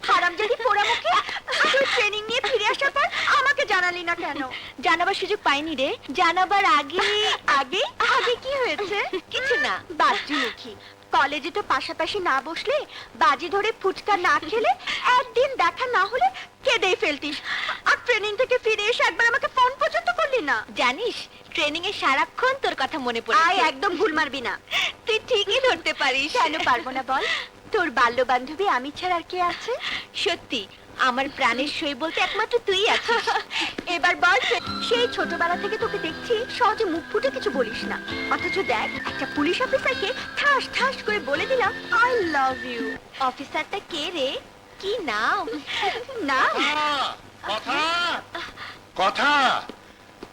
হারামজাদি পোড়ামুখী, তুই ট্রেনিং নিয়ে ফিরে আসার পর আমাকে জানালি না কেন? জানাবার সুযোগ পাইনি রে। জানাবার আগে আগে আগে কি হয়েছে? কিছু না, বাজুমুখী। কলেজে তো পাশাপাশি না বসলে, বাজি ধরে ফুচকা না খেলে, একদিন দেখা না হলে কেঁদেই ফেলতিস। আর ট্রেনিং থেকে ফিরে এসে একবার আমাকে ফোন পর্যন্ত করলি না। জানিস ট্রেনিং এ সারাক্ষণ তোর কথা মনে পড়ে। আয় একদম ভুল মারবি না। তুই ঠিকই ধরতে পারিস। কেন পারবো না বল? তোর বাল্য বান্ধবী আমি ছাড়া আর কে আছে? সত্যি আমার প্রাণের সই বলতে একমাত্র তুই আছিস। এবার বল, সেই ছোটবেলা থেকে তোকে দেখছি সহজে মুখ ফুটে কিছু বলিস না, অথচ দেখ একটা পুলিশ অফিসারকে ঠাস ঠাস করে বলে দিলাম আই লাভ ইউ। অফিসারটা কে রে? কি নাম? না কথা কথা,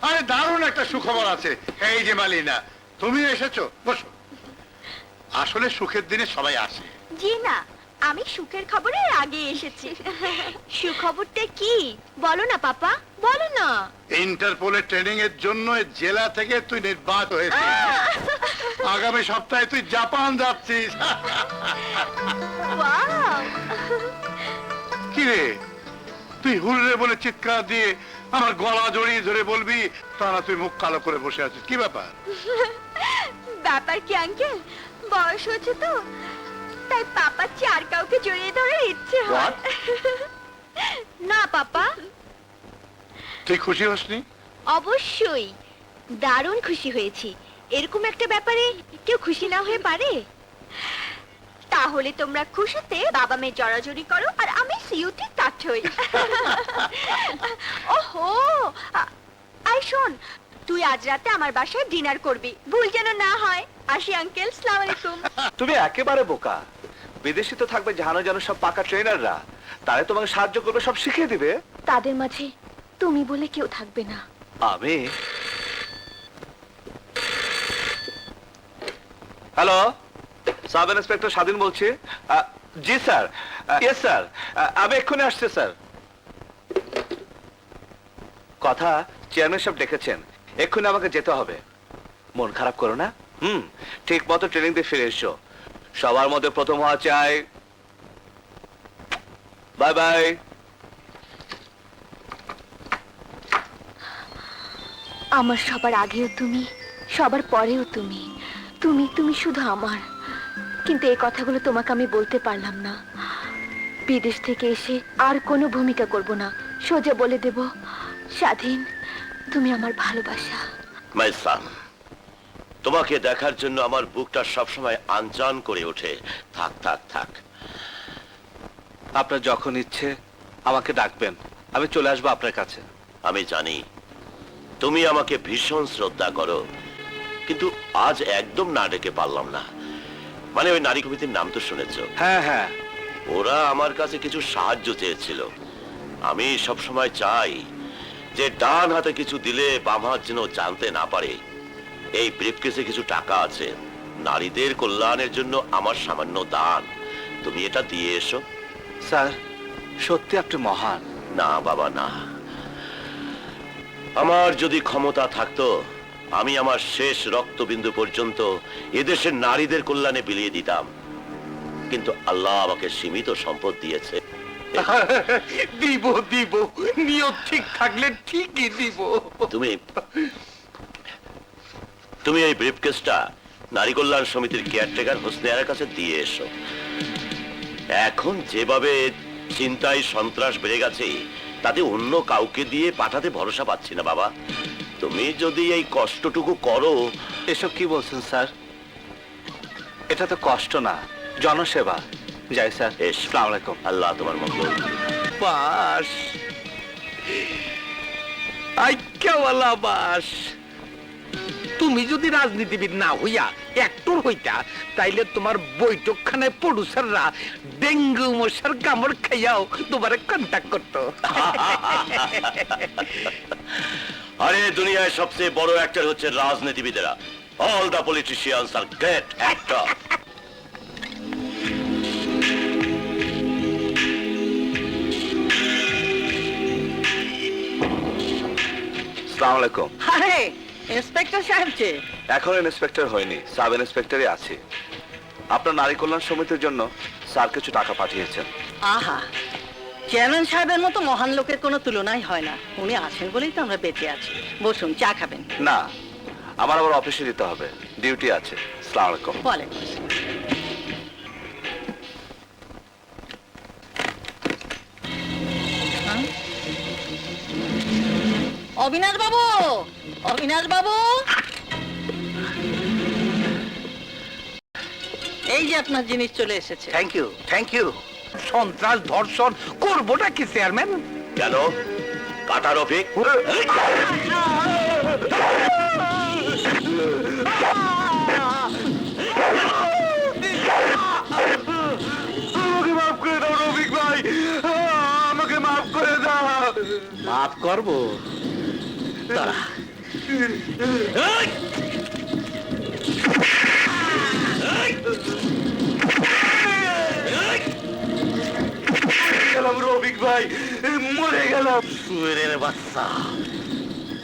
আরে দারুণ একটা সুখবর আছে। এই যে মালিনা, তুমি এসেছো, বসো। আসলে সুখের দিনে সবাই আসে। জি না, আমি সুখের খবরের আগে এসেছি। সুখবরটা কি বলো না পাপা, বলো না। ইন্টারপোলের ট্রেনিং এর জন্য জেলা থেকে তুই নির্বাচিত হয়েছিস। আগামী সপ্তাহে তুই জাপান যাচ্ছিস। ওয়াও, কি রে, তুই হুররে বলে চিৎকার দিয়ে আমার গলা জড়িয়ে ধরে বলবি, তা না তুই মুখ কালো করে বসে আছিস, কি ব্যাপার? ব্যাপার কি আঙ্কেল, বয়স হচ্ছে তো, তাই পাপার চেয়ে আর কাউকে জড়িয়ে ধরার ইচ্ছে হয়। না পাপা। তুই খুশি হসনি? অবশ্যই দারুণ খুশি হয়েছি। এরকম একটা ব্যাপারে কেউ খুশি না হয়ে পারে? তাহলে তোমরা খুশিতে বাবা মেয়ে জড়াজড়ি করো আর আমি সিউটি টাচ হই। ওহো, আই শোন, তুই আজ রাতে আমার বাসায় ডিনার করবি, ভুল যেন না হয়। আসি আঙ্কেল, আসসালামু আলাইকুম। তুমি একেবারে বোকা। বিদেশি তো থাকবে জানো জানো সব পাকা ট্রেনাররা, তারা তোমাকে সাহায্য করবে, সব শিখিয়ে দিবে। তাদের মাঝে তুমি বলে কেউ থাকবে না। আমি? হ্যালো, সাব ইন্সপেক্টর স্বাধীন বলছি। জি স্যার, ইয়েস স্যার, আমি এক্ষুনি আসছি স্যার। কথা চেয়ারম্যান সাহেব ডেকেছেন, এক্ষুনি আমাকে যেতে হবে। মন খারাপ করো না, ঠিক মতো ট্রেনিং দিয়ে ফিরে এসো। সবার মধ্যে প্রথম হওয়া চাই। Bye bye. আমার সবার আগেও তুমি, সবার পরেও তুমি, তুমি তুমি শুধু আমার। কিন্তু এই কথাগুলো তোমাকে আমি বলতে পারলাম না। বিদেশ থেকে এসে আর কোনো ভূমিকা করব না, সোজা বলে দেব, স্বাধীন তুমি আমার ভালোবাসা। মাই সান, তোমাকে দেখার জন্য আমার বুকটা সবসময় আনজান করে ওঠে। থাক থাক থাক। আপনার যখন ইচ্ছে আমাকে ডাকবেন, আমি চলে আসবো আপনার কাছে। আমি জানি তুমি আমাকে ভীষণ শ্রদ্ধা করো, কিন্তু আজ একদম না ডেকে পারলাম না। মানে ওই নারী কমিটির নাম তো শুনেছো? হ্যাঁ হ্যাঁ। ওরা আমার কাছে কিছু সাহায্য চেয়েছিল। আমি সব সময় চাই যে ডান হাতে কিছু দিলে বাম হাত যেন জানতে না পারে। এই ব্রিফকেসে কিছু টাকা আছে, নারীদের কল্যাণের জন্য আমার সামান্য দান। তুমি এটা দিয়ে এসো। স্যার, সত্যি আপনি মহান। না বাবা না, আমার যদি ক্ষমতা থাকতো আমি আমার শেষ রক্তবিন্দু পর্যন্ত এদেশের নারীদের কল্যাণে বিলিয়ে দিতাম, কিন্তু আল্লাহ আমাকে সীমিত সম্পদ দিয়েছে। দিব দিব, নিয়ত ঠিক থাকলে ঠিকই দিব। তুমি এই ব্রিফকেসটা নারী কল্যাণ সমিতির কেয়ারটেকার হোসনেয়ারের কাছে দিয়ে এসো। এখন যেভাবে চিন্তায় সন্ত্রাস বেড়ে গেছে, তাতে অন্য কাউকে দিয়ে পাঠাতে ভরসা পাচ্ছি না বাবা। তুমি যদি এই কষ্টটুকু করো। এসব কি বলছেন স্যার? এটা তো কষ্ট না, জনসেবা। যাই স্যার, আসসালামু আলাইকুম। আল্লাহ তোমার মঙ্গল। বাস আইক্যাওয়ালা বাস। তুমি যদি রাজনীতিবিদ না হইয়া অ্যাক্টর হইতা, তাইলে তোমার বৈঠকখানায় প্রডিউসাররা ডেঙ্গু মশার কামড় খাইয়াও তোমারে কন্ট্যাক্ট করতো। আরে দুনিয়ায় সবচেয়ে বড় অ্যাক্টর হচ্ছে রাজনীতিবিদেরা। All the politicians are great actor. আসসালামু আলাইকুম। আরে ইন্সপেক্টর সাহেব যে এখন ইন্সপেক্টর হয়নি, সাব ইন্সপেক্টরই আছে। আপনার নারী কল্যাণ সমিতির জন্য স্যার কিছু টাকা পাঠিয়েছেন। আহা, চেয়ারম্যান সাহেবের মতো মহান লোকের কোনো তুলনাই হয় না। উনি আছেন বলেই তো আমরা বেঁচে আছি। বসুন, চা খাবেন? না, আমার আবার অফিসে যেতে হবে, ডিউটি আছে। আসসালামু আলাইকুম। ওয়ালাইকুম আসসালাম। হ্যাঁ? অবিনাশ বাবু, অবিনাশ বাবু, এই যে আপনার জিনিস চলে এসেছে। Thank you, thank you. সন্ত্রাস ধর্ষণ করবোটা কি চেয়ারম্যান? কেন কাটা রফিক? আমাকে মাফ করে দাও রফিক ভাই, আমাকে মাফ করে দাও। মাফ করবো? দাঁড়া। গেলাম রফিক ভাই, মরে গেলাম। সুয়েরের বাচ্চা,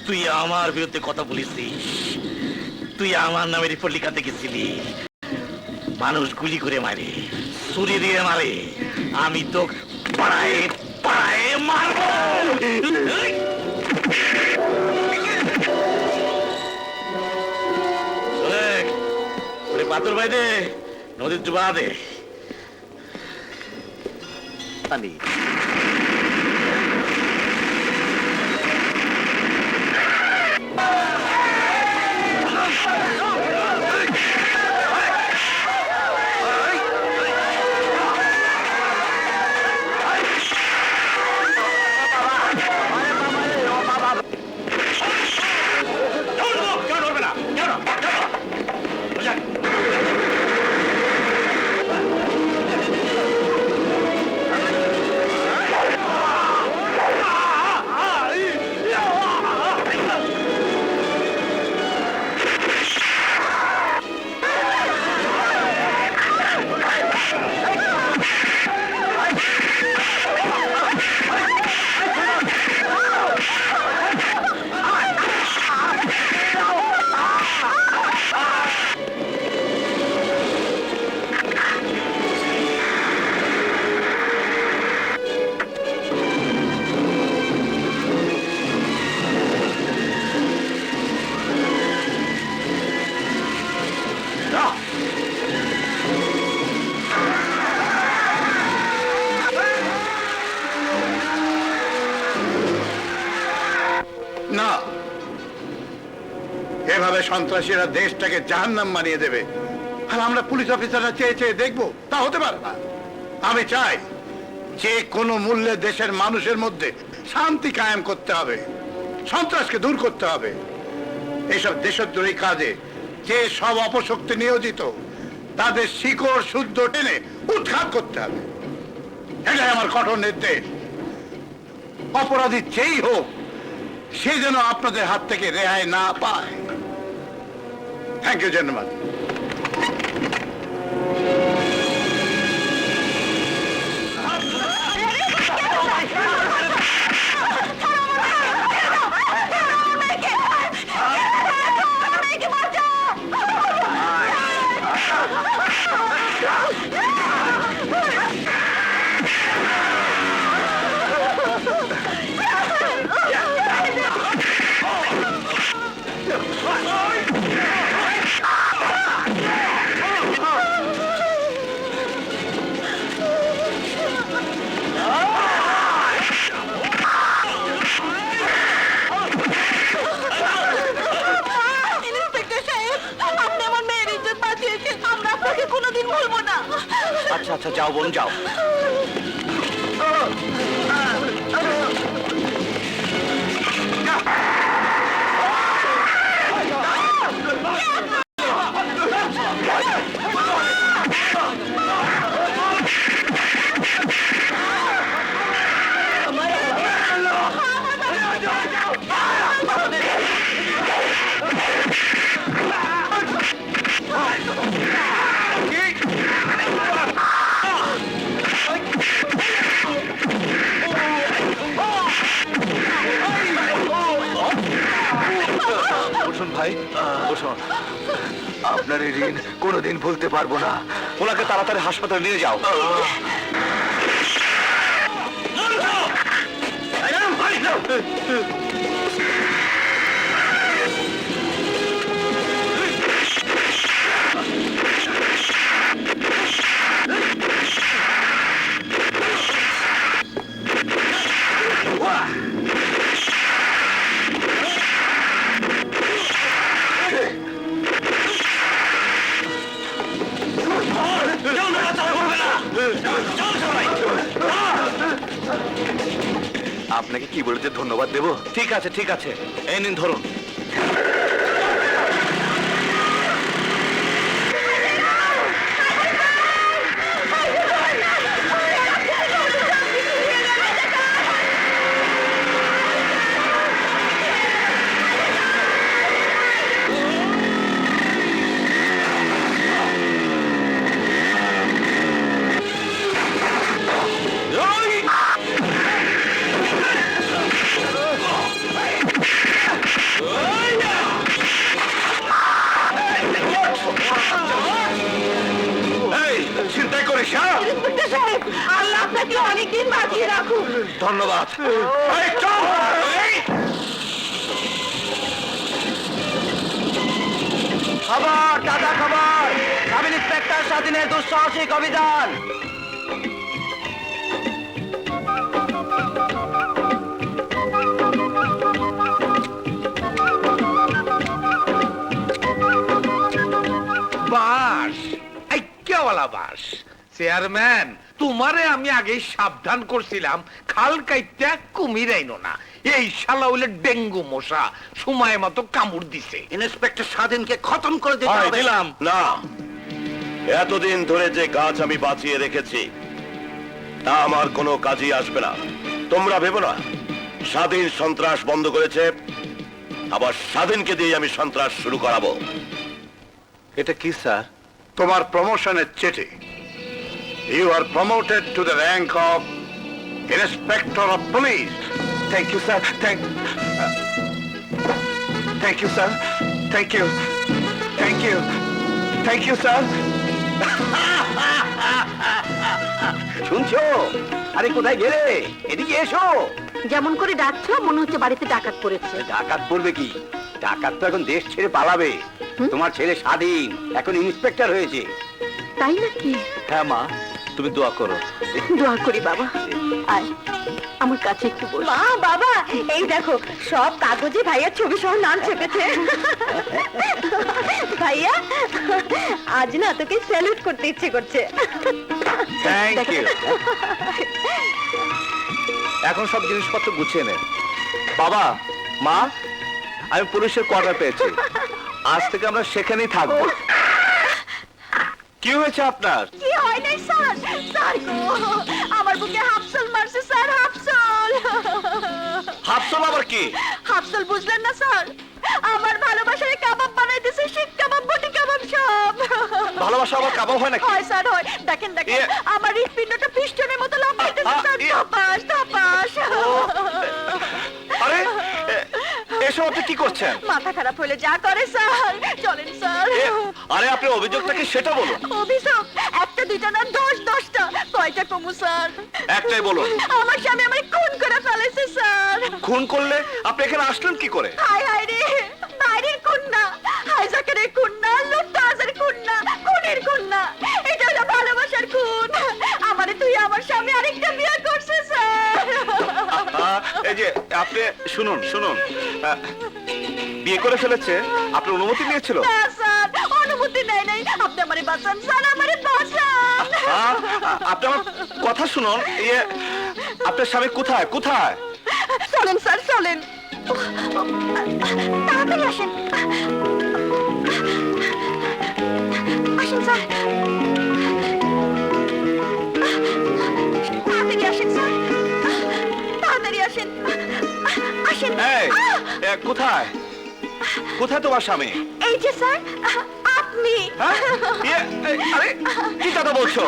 তুই আমার বিরুদ্ধে কথা বলেছিস। তুই আমার নামে রিপোর্ট লিখাতে গেছিলি। মানুষ গুলি করে মারে, ছুরি দিয়ে মারে, আমি তো পাড়ায় পাড়ায় মারবো। পাথর ভাই দে, নদীর ডুবা দে। পানি না, এভাবে সন্ত্রাসীরা দেশটাকে জাহান্নাম বানিয়ে দেবে আর আমরা পুলিশ অফিসাররা চেয়ে চেয়ে দেখবো, তা হতে পারে না। আমি চাই যে কোনো মূল্যে দেশের মানুষের মধ্যে শান্তি কায়েম করতে হবে, সন্ত্রাসকে দূর করতে হবে। এইসব দেশদ্রোহী কাজে যে সব অপশক্তি নিয়োজিত, তাদের শিকড় শুদ্ধ টেনে উৎখাত করতে হবে। এটাই আমার কঠোর নির্দেশ। অপরাধী যেই হোক, সে যেন আপনাদের হাত থেকে রেহাই না পায়। Thank you gentleman. আচ্ছা আচ্ছা, যাও বোন যাও। আপনার এই ঋণ কোনোদিন ভুলতে পারবো না। ওনাকে তাড়াতাড়ি হাসপাতালে নিয়ে যাও। আপনাকে কি বলেছে ধন্যবাদ দেব? ঠিক আছে ঠিক আছে, এই নিন ধরুন। চিন্তাই করিস না। আল্লাহ আপনাকে অনেকদিন বাঁচিয়ে রাখুন। ধন্যবাদ। এই, চল! এই! খবর, দাদা খবর, সাব ইন্সপেক্টর স্বাধীনের দুঃসাহসিক অভিযান। বাস আইক্যাওয়ালা বাস। চেয়ারম্যান, তোমারে আমি আগে সাবধান করছিলাম খাল কাইটা কুমির আইনো না। এই শালা হইলে ডেঙ্গু মশা, সময় মতো কামড় দিছে। ইন্সপেক্টর স্বাধীনকে খতম করে দিতে হয় হবে। দিলাম না। এতদিন ধরে যে গাছ আমি বাঁচিয়ে রেখেছি তা আমার কোনো কাজই আসবে না। তোমরা ভেবো না স্বাধীন সন্ত্রাস বন্ধ করেছে, আবার স্বাধীনকে দিয়ে আমি সন্ত্রাস শুরু করাবো। এটা কি স্যার? তোমার প্রমোশনের চিঠি। You are promoted to the rank of inspector of police. Thank you sir, thank you sir, thank you, thank you, thank you sir. শুনছো? আরে কোথায় গেলে? এদিকে এসো। যেমন করে ডাকছো মনে হচ্ছে বাড়িতে ডাকাত পড়েছে। ডাকাত পড়বে কি? ডাকাত তো এখন দেশ ছেড়ে পালাবে। তোমার ছেলে স্বাধীন এখন ইন্সপেক্টর হয়েছে। তাই নাকি? হ্যাঁ মা, তুমি দোয়া করো। দোয়া করি বাবা। আয় আমার কাছে একটু বস। মা, বাবা, এই দেখো সব কাগজে ভাইয়ার ছবি সহ নাম চেপেছে। ভাইয়া, আজ না তোকে স্যালুট করতে ইচ্ছে করছে। Thank you. এখন সব জিনিসপত্র গুছিয়ে নে। বাবা, মা, আমি পুলিশের কোয়ার্টার পেয়েছি। আজ থেকে আমরা সেখানেই থাকবো। কি হয়েছে আপনার? কি হয় নাই স্যার? স্যার গো, আমার বুকে হাফসল মারছে স্যার, হাফসল। হাফসল আবার কি? হাফসল বুঝলেন না স্যার? আমার ভালোবাসায় কাবাব বানাই দিছে, শিক কাবাব, বটি কাবাব সব। ভালোবাসা আবার কাবাব হয় নাকি? হয় স্যার, হয়। দেখেন দেখেন, আমার হৃৎপিণ্ডটা পিস্টনের মতো লাফাইতেছে স্যার, ধপাস ধপাস। আরে এসব আপনি কি করছেন? মাথা খারাপ হলে যা করে স্যার। চলেন স্যার। আরে আপনি অভিযোগটা কি সেটা বলুন। অভিযোগ একটা দুইটা না 10-10টা। কয়টা কমু স্যার? একটাই বলুন। আমার স্বামী আমাকে খুন করে ফেলেছে স্যার। খুন করলে আপনি এখানে আসলেন কি করে? হায় হায় রে, বাইরের খুন না, হাইজাকারের খুন না, লুটতারাজের খুন না, খুনের খুন না, এটা হলো ভালোবাসার খুন। আমারে তুই আমার স্বামী আরেকটা বিয়ে করছে স্যার। এই যে আপনি শুনুন শুনুন, বিয়ে করে ফেলেছে, আপনার অনুমতি নিয়েছিল? না স্যার, অনুমতি নেই নাই। আপনি আমারে বাঁচান স্যার, আমারে বাঁচান। আপনি আমার কথা শুনুন। আপনার স্বামী কোথায় কোথায়? চলেন স্যার, চলেন। তাড়াতাড়ি আসেন, আসেন স্যার, তাড়াতাড়ি আসেন স্যার, তাড়াতাড়ি আসেন, আসেন। এই, কোথায় কোথায় তোমার স্বামী? এই যে স্যার, আপনি। হ্যাঁ? আরে কি কথা বলছো?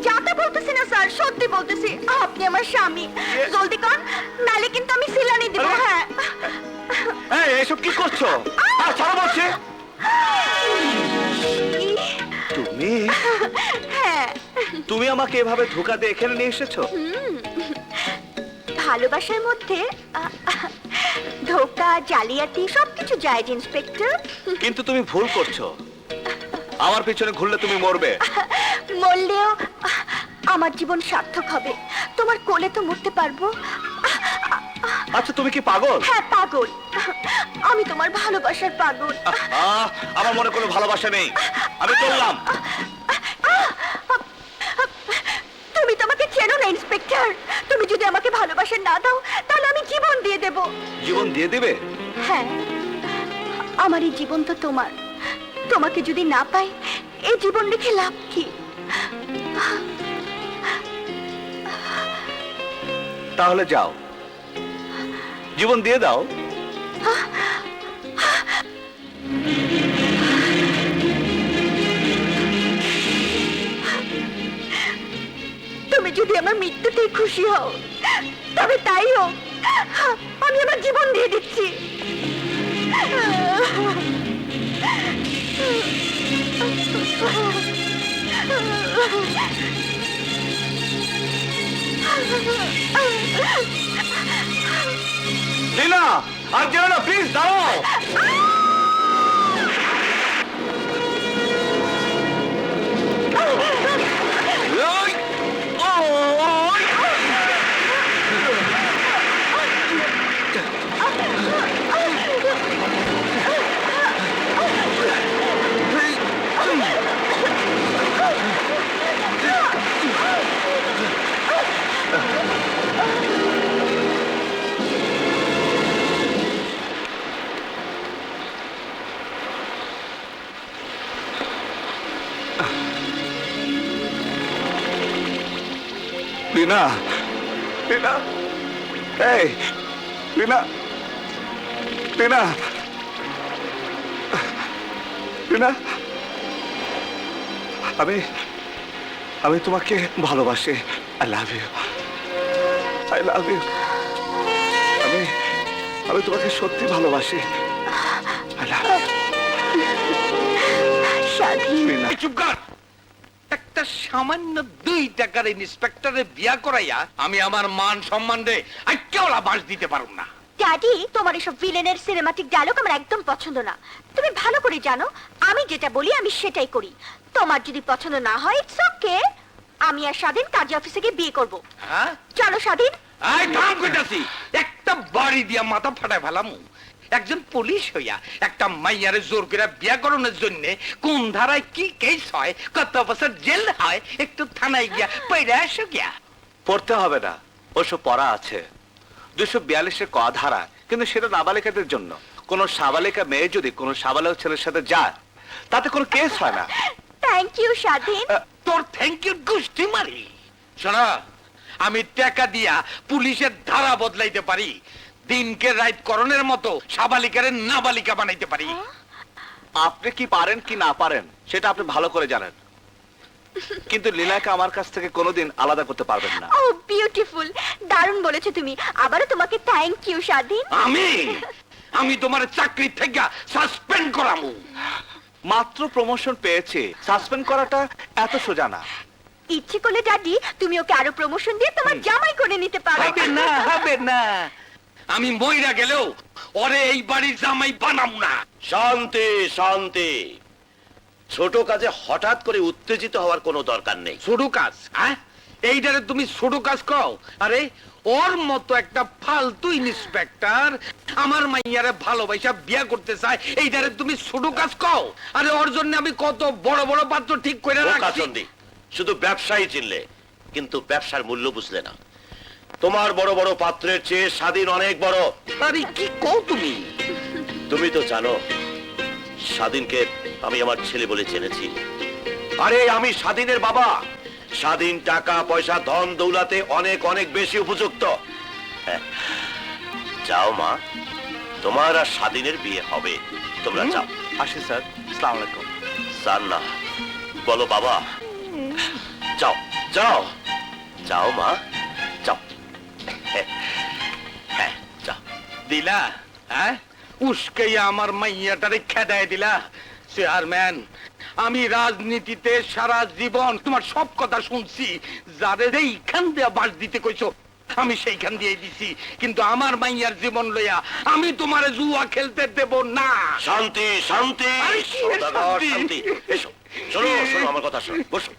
যাতে বলতেছি না স্যার, সত্যি বলতেছি। আপনি আমার স্বামী। জলদি কর, নালে কিন্তু আমি সিলানি দিব। হ্যাঁ, এই এসব কি করছো? ছাড়ো বলছি। তুমি হ্যাঁ, তুমি আমাকে এভাবে ধোকা দিয়ে এখানে নিয়ে এসেছো? ভালোবাসার মধ্যে ধোকা, জালিয়াতি সবকিছু জায়েজ ইন্সপেক্টর। কিন্তু তুমি ভুল করছো। আমার পিছনে ঘুরলে তুমি মরবে। মরলেও আমার জীবন সার্থক হবে। তোমার কোলে তো মরতে পারবো। আচ্ছা তুমি কি পাগল? হ্যাঁ পাগল, আমি তোমার ভালোবাসার পাগল। আমার মনে কোনো ভালোবাসা নেই, আমি চললাম। তুমি তোমাকে চেনো না ইন্সপেক্টর। তুমি যদি আমাকে ভালোবাসা না দাও তাহলে আমি জীবন দিয়ে দেব। জীবন দিয়ে দিবে? হ্যাঁ, আমার এই জীবন তো তোমার। তোমাকে যদি না পাই এই জীবন রেখে লাভ কি? তাহলে যাও, জীবন দিয়ে দাও। তুমি যদি আমার মৃত্যুতেই খুশি হও তবে তাই হোক, আমি আমার জীবন দিয়ে দিচ্ছি। লীনা, আর যেও না, প্লিজ দাঁড়াও। লীনা, লীনা, এই লীনা, লীনা, লীনা, আমি তোমাকে ভালোবাসি। I love you, I love you. আমি তোমাকে সত্যি ভালোবাসি। I love you. Swadhin. Leena, চুপ কর। একটা সামান্য 2 টাকার ইন্সপেক্টরের বিয়া করাইয়া আমি আমার মান সম্মান রে আইকেওলা বাস দিতে পারুম না। ড্যাডি, তোমার এসব ভিলেনের সিনেমাটিক ডায়লগ আমার একদম পছন্দ না। তুমি ভালো করে জানো আমি যেটা বলি আমি সেটাই করি। তোমার যদি পছন্দ না হয় ইটস ওকে, আমি আর স্বাধীন কাজী অফিসে গিয়ে বিয়ে করব। হ্যাঁ, চলো স্বাধীন। আই থাম কইতাছি, একটা বাড়ি দিয়া মাথা ফাটায় ফেলামু। একজন পুলিশ হইয়া একটা মাইয়ারে জোর করে বিয়া করানোর জন্য কোন ধারায় কি কেস হয়, কত বছর জেল হয়, একটু থানায় গিয়া পয়রা আসো গিয়া। পড়তে হবে না, ওসব পড়া আছে। 242-এর ক ধারা, কিন্তু সেটা নাবালিকাদের জন্য। কোন সাবালিকা মেয়ে যদি কোন সাবালক ছেলের সাথে যায় তাতে কোনো কেস হয় না। থ্যাংক ইউ স্বাধীন। তোর থ্যাংক ইউ গুষ্টি মারি। শোনা, আমি টাকা দিয়া পুলিশের ধারা বদলাইতে পারি, দিনকে রাইট করণের মতো সাবালিকারে নাবালিকা বানাইতে পারি। আপনি কি পারেন কি না পারেন সেটা আপনি ভালো করে জানেন, কিন্তু লীলাকে আমার কাছ থেকে কোনোদিন আলাদা করতে পারবেন না। ও বিউটিফুল, দারুণ বলেছো তুমি। আবারও তোমাকে থ্যাংক ইউ স্বাধীন। আমি তোমার চাকরি থেকে সাসপেন্ড করামু। মাত্র প্রমোশন পেয়েছে, সাসপেন্ড করাটা এত সোজা না। ইচ্ছে করলে ড্যাডি তুমি ওকে আরো প্রমোশন দিয়ে তোমার জামাই করে নিতে পারো। হবে না, আমি মইরা গেলেও ওরে এই বাড়ির জামাই বানামু না। শান্তি, শান্তি। ছোট কাজে হঠাৎ করে উত্তেজিত হওয়ার কোনো দরকার নেই। ছোট কাজ? হ্যাঁ, এইটারে তুমি ছোট কাজ কও? আরে ওর মতো একটা ফালতু ইন্সপেক্টর আমার মাইয়ারে ভালোবাসা বিয়া করতে চায়, এইটারে তুমি ছোট কাজ কও? আরে ওর জন্য আমি কত বড় বড় পাত্র ঠিক করে রাখছি। শুধু ব্যবসায়ী চিনলে, কিন্তু ব্যবসার মূল্য বুঝলে না। তোমার বড় বড় পাত্রের চেয়ে স্বাধীন অনেক বড়। আরে কি কও তুমি? তুমি তো জানো স্বাধীনকে আমি আমার ছেলে বলে জেনেছি। আরে আমি স্বাধীনের বাবা। স্বাধীন টাকা পয়সা ধন দৌলাতে অনেক অনেক বেশি উপযুক্ত। যাও মা, তোমার আর স্বাধীনের বিয়ে হবে। তোমরা যাও। আসি স্যার, আসসালামু আলাইকুম। স্যার না, বলো বাবা। যাও যাও যাও মা, যাও। হ্যাঁ যাও। দিলা? হ্যাঁ, উস্কাইয়া আমার মাইয়াটারে খেদায় দিলা। চেয়ারম্যান, আমি রাজনীতিতে সারা জীবন তোমার সব কথা শুনছি, যারে এইখান দিয়ে বাস দিতে কইছো আমি সেইখান দিয়ে দিছি, কিন্তু আমার মাইয়ার জীবন লইয়া আমি তোমারে জুয়া খেলতে দেব না। শান্তি শান্তি আরে কি এর সওদাগর, শান্তি? শান্তি। এসো শোনো শোনো আমার কথা শোনো, বসো।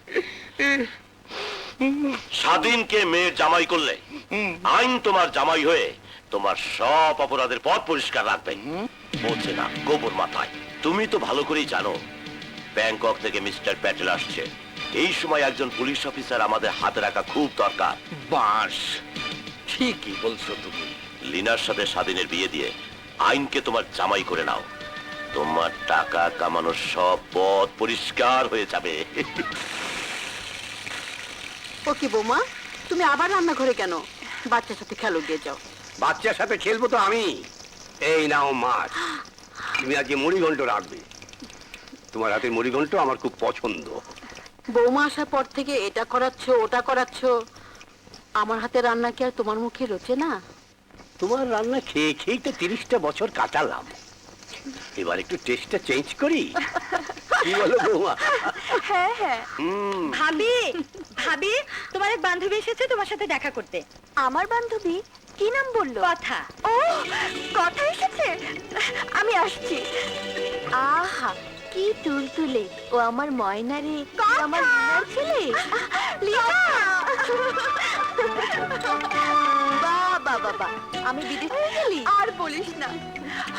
স্বাধীনকে মেয়ের জামাই করলে আইন তোমার জামাই হয়ে তোমার সব অপরাধের পথ পরিষ্কার রাখবে। বলছে না গোবর মাথায়। তুমি তো ভালো করেই জানো ব্যাংকক থেকে মিস্টার প্যাটেল আসছে। এই সময় একজন পুলিশ অফিসার আমাদের হাতে রাখা খুব দরকার। বাস ঠিকই বলছো তুমি। লিনার সাথে স্বাধীনের বিয়ে দিয়ে আইনকে তোমার জামাই করে নাও। তোমার টাকা কামানোর সব পথ পরিষ্কার হয়ে যাবে। ও কি বৌমা, তুমি আবার রান্নাঘরে কেন? বাচ্চার সাথে খেলো, গিয়ে যাও। বাচ্চার সাথে খেলবো তো আমি। এই নাও মাছ, তুমি আজকে মুড়িঘণ্ট রাখবে। তোমার হাতের মুড়িঘণ্ট আমার খুব পছন্দ। বৌমা আসার পর থেকে এটা করাচ্ছ ওটা করাচ্ছ, আমার হাতে রান্না কি আর তোমার মুখে রোচে না? তোমার রান্না খেয়ে খেয়েই তো 30টা বছর কাটালাম, এবার একটু টেস্টটা চেঞ্জ করি। কি বলো বৌমা? হ্যাঁ হ্যাঁ। ভাবি ভাবি, তোমার এক বান্ধবী এসেছে তোমার সাথে দেখা করতে। আমার বান্ধবী? কি নাম বললো? কথা। ও কথা এসেছে, আমি আসছি। আহা কি তুলতুলে, ও আমার ময়না রে, আমার লিনার ছেলে। বাবা বাবা, আমি বিদেশে গেলি? আর বলিস না,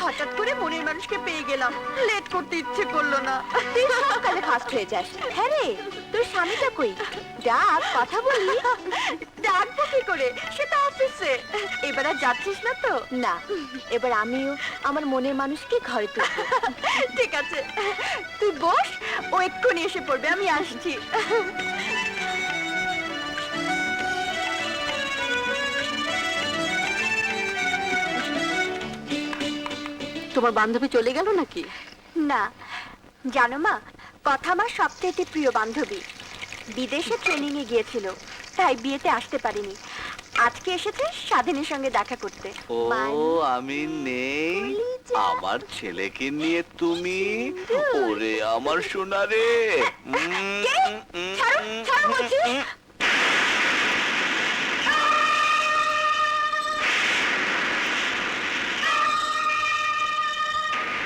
হঠাৎ করে মনের মানুষকে পেয়ে গেলাম, লেট করতে ইচ্ছে করলো না। তুই সকালে ফাস্ট হয়ে যাস। হ্যাঁ রে, তোর স্বামীটা কই? ডাক, কথা বলি। ডাকবো কি করে, সে তো অফিসে। এবার আর যাচ্ছিস না তো? না, এবার আমিও আমার মনের মানুষকে ঘরে তুলবো। ঠিক আছে, তুই বস, ও এক্ষুনি এসে পড়বে, আমি আসছি। তোমার বান্ধবী চলে গেল নাকি? না, জানো মা, কথা আমার সবচেয়ে প্রিয় বান্ধবী। বিদেশে ট্রেনিং এ গিয়েছিল, তাই বিয়েতে আসতে পারিনি। আজকে এসেছে স্বাধীনের সঙ্গে দেখা করতে। ও আমি নেই, আমার ছেলেকে নিয়ে তুমি? ওরে আমার সোনা রে। ছাড়ো, ছাড়ো বলছি।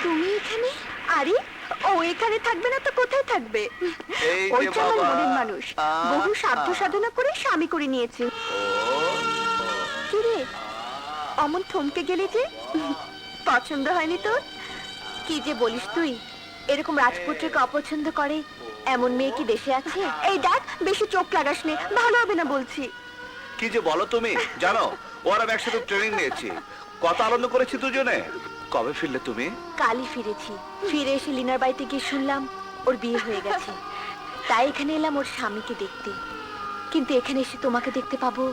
তুমি এখানে? আরে ও এখানে থাকবে না তো কোথায় থাকবে? এই যে ওই তো আমার বাবা। মনের মানুষ, বহু সাধ্য সাধনা করে স্বামী করে নিয়েছে। কি রে, অমন থমকে গেলি যে? পছন্দ হয়নি তোর? কি যে বলিস তুই, এরকম রাজপুত্রকে অপছন্দ করে এমন মেয়ে কি দেশে আছে? এই দেখ, বেশি চোখ লাগাস নে, ভালো হবে না বলছি। কি যে বলো তুমি, জানো ওরা একসাথে ট্রেনিং নিয়েছি, কত আনন্দ করেছি দুজনে। কবে ফিরলে তুমি? কালই ফিরেছি। ফিরে এসে লিনার বাড়িতে গিয়ে শুনলাম ওর বিয়ে হয়ে গেছে, তাই এখানে এলাম ওর স্বামীকে দেখতে। কিন্তু এখানে এসে তোমাকে দেখতে পাবো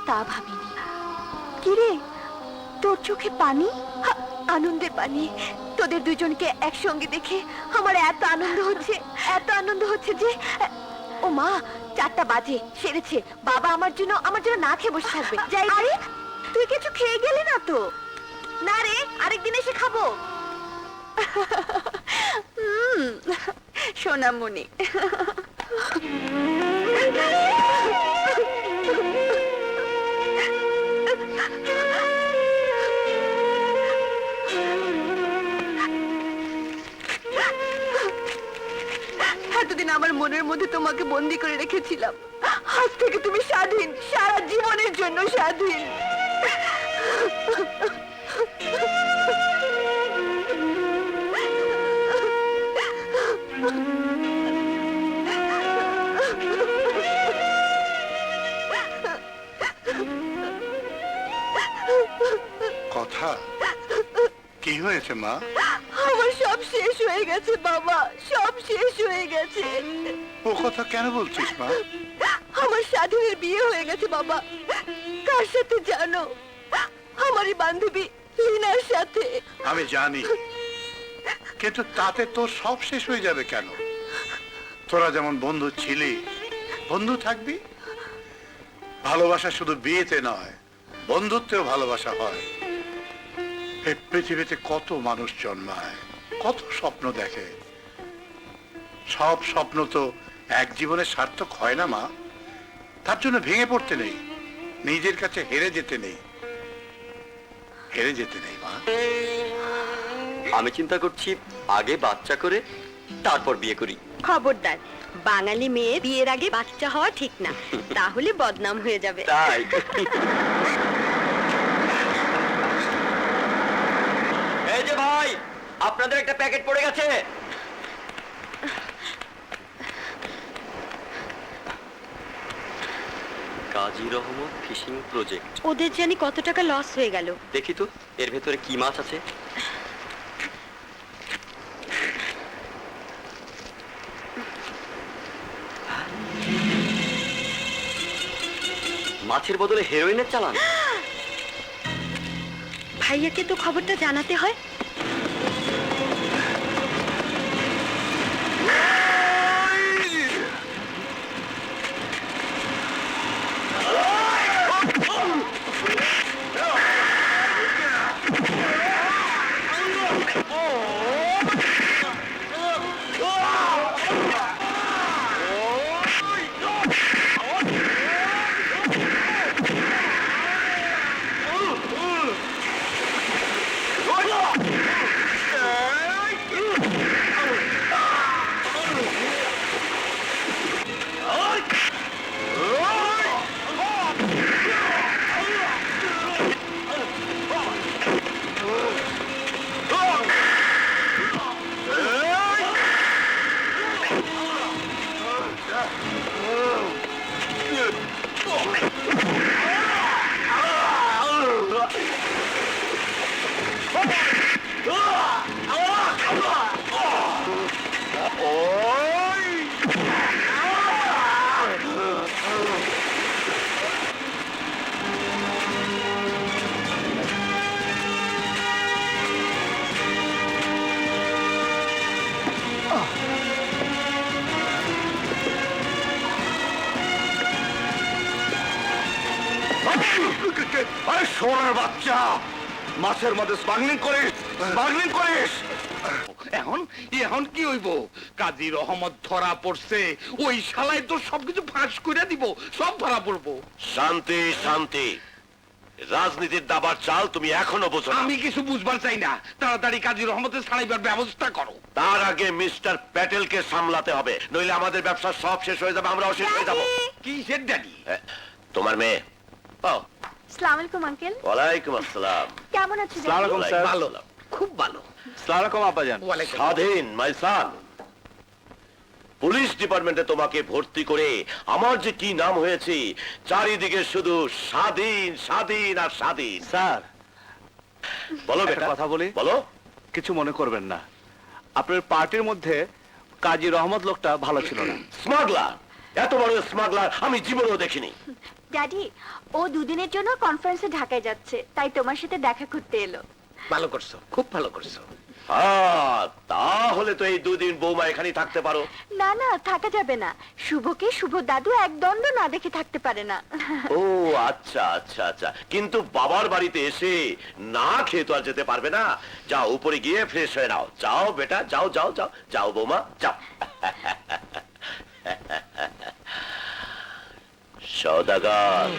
তা ভাবিনি। কিরে, তোর চোখে পানি? আনন্দে পানি। তোদের দুজনকে একসঙ্গে দেখে আমার এত আনন্দ হচ্ছে, এত আনন্দ হচ্ছে যে, ও মা, 4টা বাজে, সেরেছে। বাবা আমার জন্য না খেয়ে বসে থাকবে। যাই। আরে তুই কিছু খেয়ে গেলি না তো? না রে, আরেকদিন এসে খাবো। সোনামণি। এতদিন আমার মনের মধ্যে তোমাকে বন্দি করে রেখেছিলাম, আজ থেকে তুমি স্বাধীন, সারা জীবনের জন্য স্বাধীন। কথা কি হয়েছে মা? আমার সব শেষ হয়ে গেছে বাবা, সব শেষ হয়ে গেছে। ও কথা কেন বলছিস মা? আমার স্বাধীনের বিয়ে হয়ে গেছে বাবা। কার সাথে জানো? আমারই বান্ধবী লিনার সাথে। আমি জানি, কিন্তু তাতে তোর সব শেষ হয়ে যাবে কেন? তোরা যেমন বন্ধু ছিলি, বন্ধু থাকবি। ভালোবাসা শুধু বিয়েতে নয়, বন্ধুত্বেও ভালোবাসা হয়। এই পৃথিবীতে কত মানুষ জন্মায়, কত স্বপ্ন দেখে, সব স্বপ্ন তো এক জীবনে সার্থক হয় না মা। তার জন্য ভেঙে পড়তে নেই, নিজের কাছে হেরে যেতে নেই, হেরে যেতে নেই মা। আমি চিন্তা করছি আগে বাচ্চা করে তারপর বিয়ে করি। খবরদার, বাঙালি মেয়ে বিয়ের আগে বাচ্চা হওয়া ঠিক না, তাহলে বদনাম হয়ে যাবে। তাই এই যে ভাই, আপনাদের একটা প্যাকেট পড়ে গেছে। কাজী রহমত ফিশিং প্রজেক্ট। ওদের জানি কত টাকা লস হয়ে গেল। দেখি তো এর ভেতরে কি মাছ আছে। মাছের বদলে হেরোইনের চালান। ভাইয়াকে তো খবরটা জানাতে হয়। সোনার বাচ্চা, মাছের মধ্যে স্মাগলিং করিস, স্মাগলিং করিস। এখন এখন কি হইব? কাজী রহমত ধরা পড়ছে, ওই শালাই তো সবকিছু ফাঁস করে দিব, সব ধরা পড়বো। শান্তি শান্তি, রাজনীতির দাবার চাল তুমি এখনো বোঝো না। আমি কিছু বুঝবার চাই না, তাড়াতাড়ি কাজী রহমতের ছাড়াইবার ব্যবস্থা করো। তার আগে মিস্টার প্যাটেলকে সামলাতে হবে, নইলে আমাদের ব্যবসা সব শেষ হয়ে যাবে, আমরাও শেষ হয়ে যাবো। কি সে ড্যাডি? তোমার মেয়ে। আসসালামু আলাইকুম আঙ্কেল। ওয়ালাইকুম আসসালাম। কেমন আছো? ওয়ালাইকুম স্যার। ভালো, খুব ভালো। সালামালাইকুম আব্বাজান। ওয়ালাইকুম। স্বাধীন মাই সান, পুলিশ ডিপার্টমেন্টে তোমাকে ভর্তি করে আমার যে কি নাম হয়েছে, চারিদিকে শুধু স্বাধীন স্বাধীন আর স্বাধীন। স্যার, বলো একটা বেটা, কথা বলি? বলো। কিছু মনে করবেন না, আপনার পার্টির মধ্যে কাজী রহমত লোকটা ভালো ছিল না। স্মাগলার, এত বড় স্মাগলার আমি জীবনেও দেখিনি। ড্যাডি, ও দুদিনের জন্য কনফারেন্সে ঢাকায় যাচ্ছে, তাই তোমার সাথে দেখা করতে এলো। ভালো করছো, খুব ভালো করছো। তাহলে তো এই দুদিন বৌমা এখানেই থাকতে পারো। না না, থাকা যাবে না। শুভকে শুভ দাদু এক দ্বন্দ্ব না দেখে থাকতে পারে না। ও আচ্ছা আচ্ছা আচ্ছা, কিন্তু বাবার বাড়িতে এসে না খেয়ে তো আর যেতে পারবে না। যাও উপরে গিয়ে ফ্রেশ হয়ে নাও। যাও বেটা, যাও যাও যাও যাও বৌমা, যাও। সওদাগর,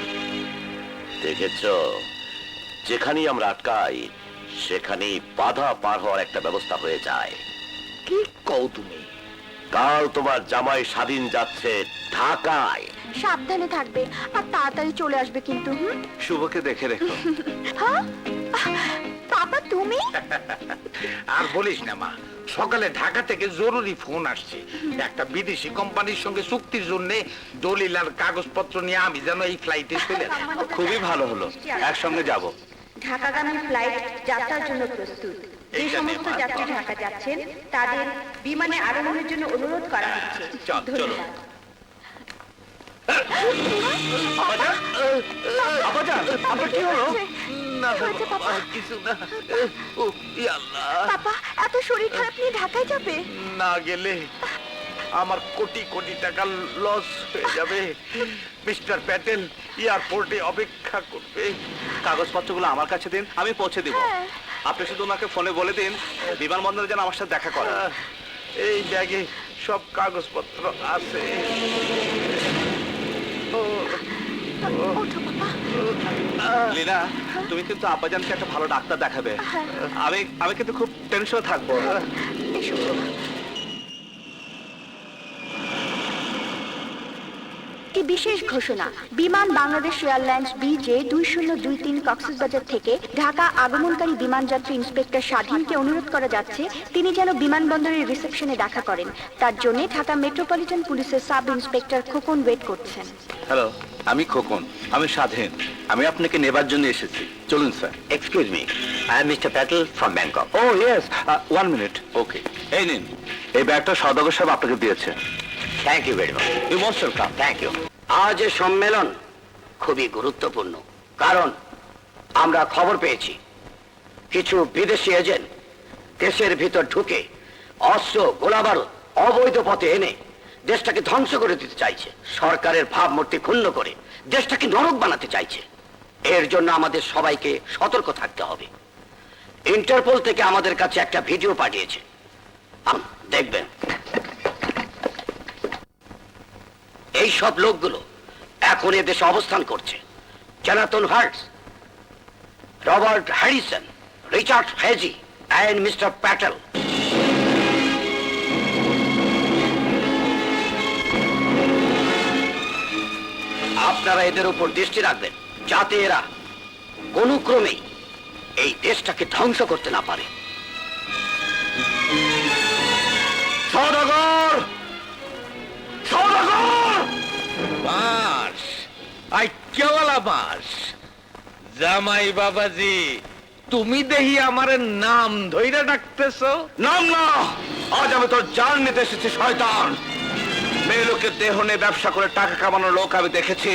দেখেছ, যেখানেই আমরা আটকাই সেখানেই বাধা পার হওয়ার একটা ব্যবস্থা হয়ে যায়। কি কও তুমি? কাল তোমার জামাই স্বাধীন যাচ্ছে ঢাকায়। সাবধানে থাকবে আর তাড়াতাড়ি চলে আসবে কিন্তু। শুভকে দেখে রেখো। হ্যাঁ পাপা, তুমি? আর বলিস না মা, সকালে ঢাকা থেকে জরুরি ফোন আসছে। একটা বিদেশি কোম্পানির সঙ্গে চুক্তির জন্য দলিল আর কাগজপত্র নিয়ে আমি যেন এই ফ্লাইটে চলে যাই। খুবই ভালো হলো, একসঙ্গে যাব। ঢাকাগামী ফ্লাইট যাত্রার জন্য প্রস্তুত। যে সমস্ত যাত্রী ঢাকা যাচ্ছেন তাদের বিমানে আরোহণের জন্য অনুরোধ করা হচ্ছে। চলো। আপনার কি হলো? কিছু না। ও আল্লাহ, পাপা, এত শরীর খারাপ নিয়ে ঢাকায় যাবে? না গেলে আমার কোটি কোটি টাকা লস হয়ে যাবে। মিস্টার প্যাটেল এয়ারপোর্টে অপেক্ষা করবে। কাগজপত্রগুলো আমার কাছে দিন, আমি পৌঁছে দিব। হ্যাঁ। আপনি শুধু ওনাকে ফোনে বলে দিন বিমানবন্দরে যেন আমার সাথে দেখা করে। এই ব্যাগে সব কাগজপত্র আছে। ওঠো বাবা। লীনা, তুমি কিন্তু আব্বাজানকে একটা ভালো ডাক্তার দেখাবে। আমি কিন্তু খুব টেনশন থাকবো। এসো। একটি বিশেষ ঘোষণা, বিমান বাংলাদেশ এয়ারলাইন্স BJ 2023 কক্সবাজার থেকে ঢাকা আগমনকারী বিমানযাত্রী ইন্সপেক্টর স্বাধীনকে অনুরোধ করা যাচ্ছে তিনি যেন বিমানবন্দরের রিসেপশনে দেখা করেন। তার জন্য ঢাকা মেট্রোপলিটন পুলিশের সাব ইন্সপেক্টর খোকন ওয়েট করছেন। হ্যালো, আমি খোকন, আমি স্বাধীন। আমি আপনাকে নেবার জন্য এসেছি। চলুন sir. Excuse me, I am mister Patel from Bangkok. Oh yes, 1 মিনিট। ওকে, এই নিন, এই ব্যাগটা সওদাগর সাহেব আপনাকে দিয়েছে। Thank you very much. You most welcome. Thank you. আজ এই সম্মেলন খুবই গুরুত্বপূর্ণ, কারণ আমরা খবর পেয়েছি কিছু বিদেশি এজেন্ট দেশের ভিতর ঢুকে অস্ত্র গোলাবারুদ অবৈধ পথে এনে দেশটাকে ধ্বংস করে দিতে চাইছে। সরকারের ভাবমূর্তি ক্ষুণ্ণ করে দেশটাকে নরক বানাতে চাইছে। এর জন্য আমাদের সবাইকে সতর্ক থাকতে হবে। ইন্টারপোল থেকে আমাদের কাছে একটা ভিডিও পাঠিয়েছে, দেখবেন। এই সব লোকগুলো এখন এদেশে অবস্থান করছে। Jonathan Harts, Robert Harrison, Richard হেজি এন্ড মিস্টার প্যাটেল। আপনারা এদের উপর দৃষ্টি রাখবেন যাতে এরা কোনো ক্রমেই এই দেশটাকে ধ্বংস করতে না পারে। সওদাগর! সওদাগর! বাস আইক্যাওয়ালা বাস। জামাই বাবাজি, তুমি দেখি আমার নাম ধইরা ডাকতেছ? নাম না, আজ আমি তোর জান নিতে এসেছি শয়তান। মেয়ে লোকের দেহ নিয়ে ব্যবসা করে টাকা কামানোর লোক আমি দেখেছি,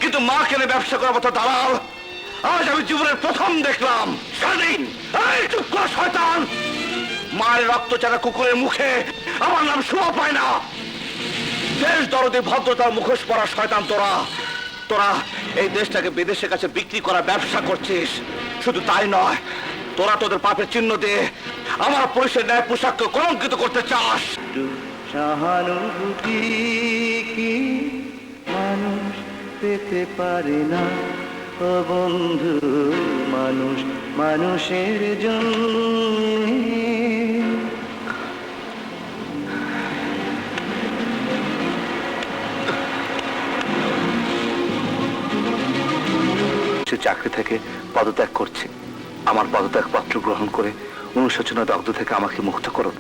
কিন্তু মা কেনে ব্যবসা করার মতো দালাল আজ আমি জীবনের প্রথম দেখলাম। স্বাধীন, এই চুপ কর শয়তান। মায়ের রক্ত চারা কুকুরের মুখে আমার নাম শোভা পায় না। দেশ দরদি ভদ্রতার মুখোশ পরা শয়তান তোরা। তোরা এই দেশটাকে বিদেশের কাছে বিক্রি করা ব্যবসা করছিস। শুধু তাই নয়, তোরা তোদের পাপের চিহ্ন দিয়ে আমার পুলিশের ন্যায় পোশাককে কলঙ্কিত করতে চাস। সহানুভূতি কি মানুষ পেতে পারে না? ও বন্ধু, মানুষ মানুষের জন্য। চাকরি থেকে পদত্যাগ করছি। আমার পদত্যাগ পত্র গ্রহণ করে অনুশোচনা দগ্ধ থেকে আমাকে মুক্ত করুন।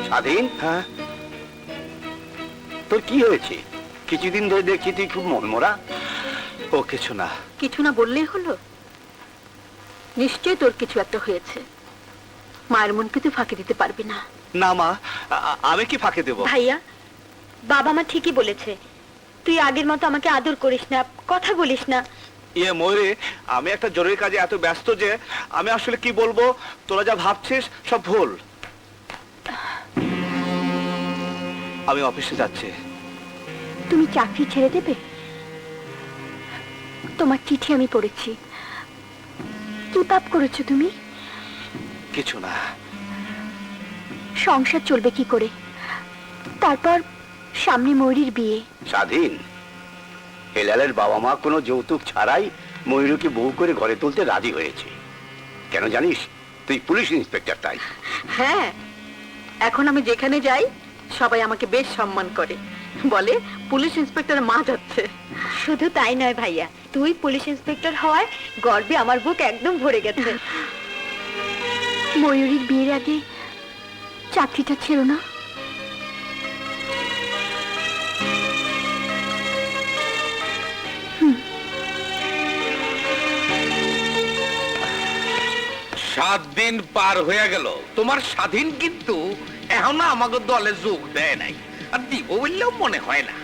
স্বাধীন, হ্যাঁ, তোর কি হয়েছে? কিছুদিন ধরে দেখছি তুই খুব মনমরা। ও কিছু না। কিছু না বললেই হলো? নিশ্চয়ই তোর কিছু একটা হয়েছে। মায়ের মনকে তুই ফাঁকি দিতে পারবি না। না মা, আমি কি ফাঁকি দেব? ভাইয়া, বাবা মা ঠিকই বলেছে, তুই আগের মতো আমাকে আদর করিস না, কথা বলিস না। ইয়ে ময়ূরী, আমি একটা জরুরি কাজে এত ব্যস্ত যে আমি আসলে কি বলবো। তোরা যা ভাবছিস সব ভুল। আমি অফিসে যাচ্ছি। তুমি চাকরি ছেড়ে দেবে? তোমার চিঠি আমি পড়েছি। কি পাপ করেছো তুমি? কিছু না। সংসার চলবে কি করে? তারপর সামনে ময়ূরীর বিয়ে। স্বাধীন, হেলালের বাবা মা কোনো যৌতুক ছাড়াই ময়ূরকে বউ করে ঘরে তুলতে রাজি হয়েছে। কেন জানিস? তুই পুলিশ ইন্সপেক্টর তাই। হ্যাঁ, এখন আমি যেখানে যাই সবাই আমাকে বেশ সম্মান করে, বলে পুলিশ ইন্সপেক্টর মা যাচ্ছে। শুধু তাই নয় ভাইয়া, তুই পুলিশ ইন্সপেক্টর হওয়ায় গর্বে আমার বুক একদম ভরে গেছে। ময়ূরীর বিয়ের আগে চাকরিটা ছিল না? সাত দিন পার হয়ে গেল, তোমার স্বাধীন কিন্তু এখনো আমাকে দলে যোগ দেয় নাই। আর দিব বললেও মনে হয় না।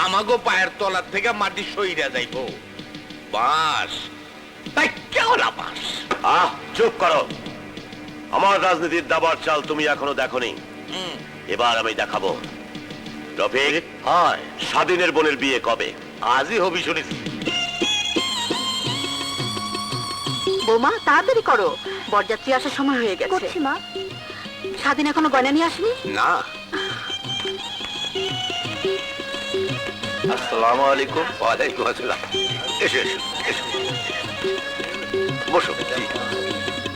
আমাগো পায়ের তলার থেকে মাটি সইরা যাইব। বাস তাই কেমন বাস? চুপ করো। আমার রাজনীতির দাবার চাল তুমি এখনো দেখোনি। এবার আমি দেখাবো রফিক, হয় স্বাধীনের বোনের বিয়ে কবে? আজই হবি শুনেছি। বৌমা তাড়াতাড়ি করো, বরযাত্রী আসার সময় হয়ে গেছে। করছি মা। স্বাধীন এখনো গয়না নিয়ে আসেনি? না। আসসালামু আলাইকুম। ওয়ালাইকুম আসসালাম। এসো এসো এসো, বসো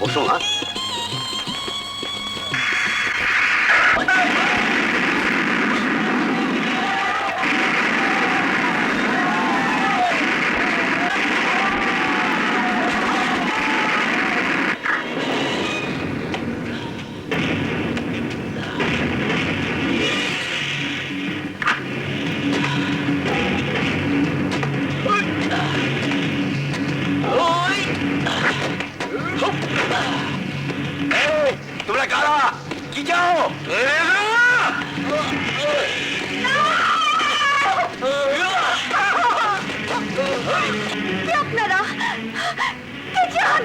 বসো মা। তোমরা কারা? কি চাও? আপনারা কে চান?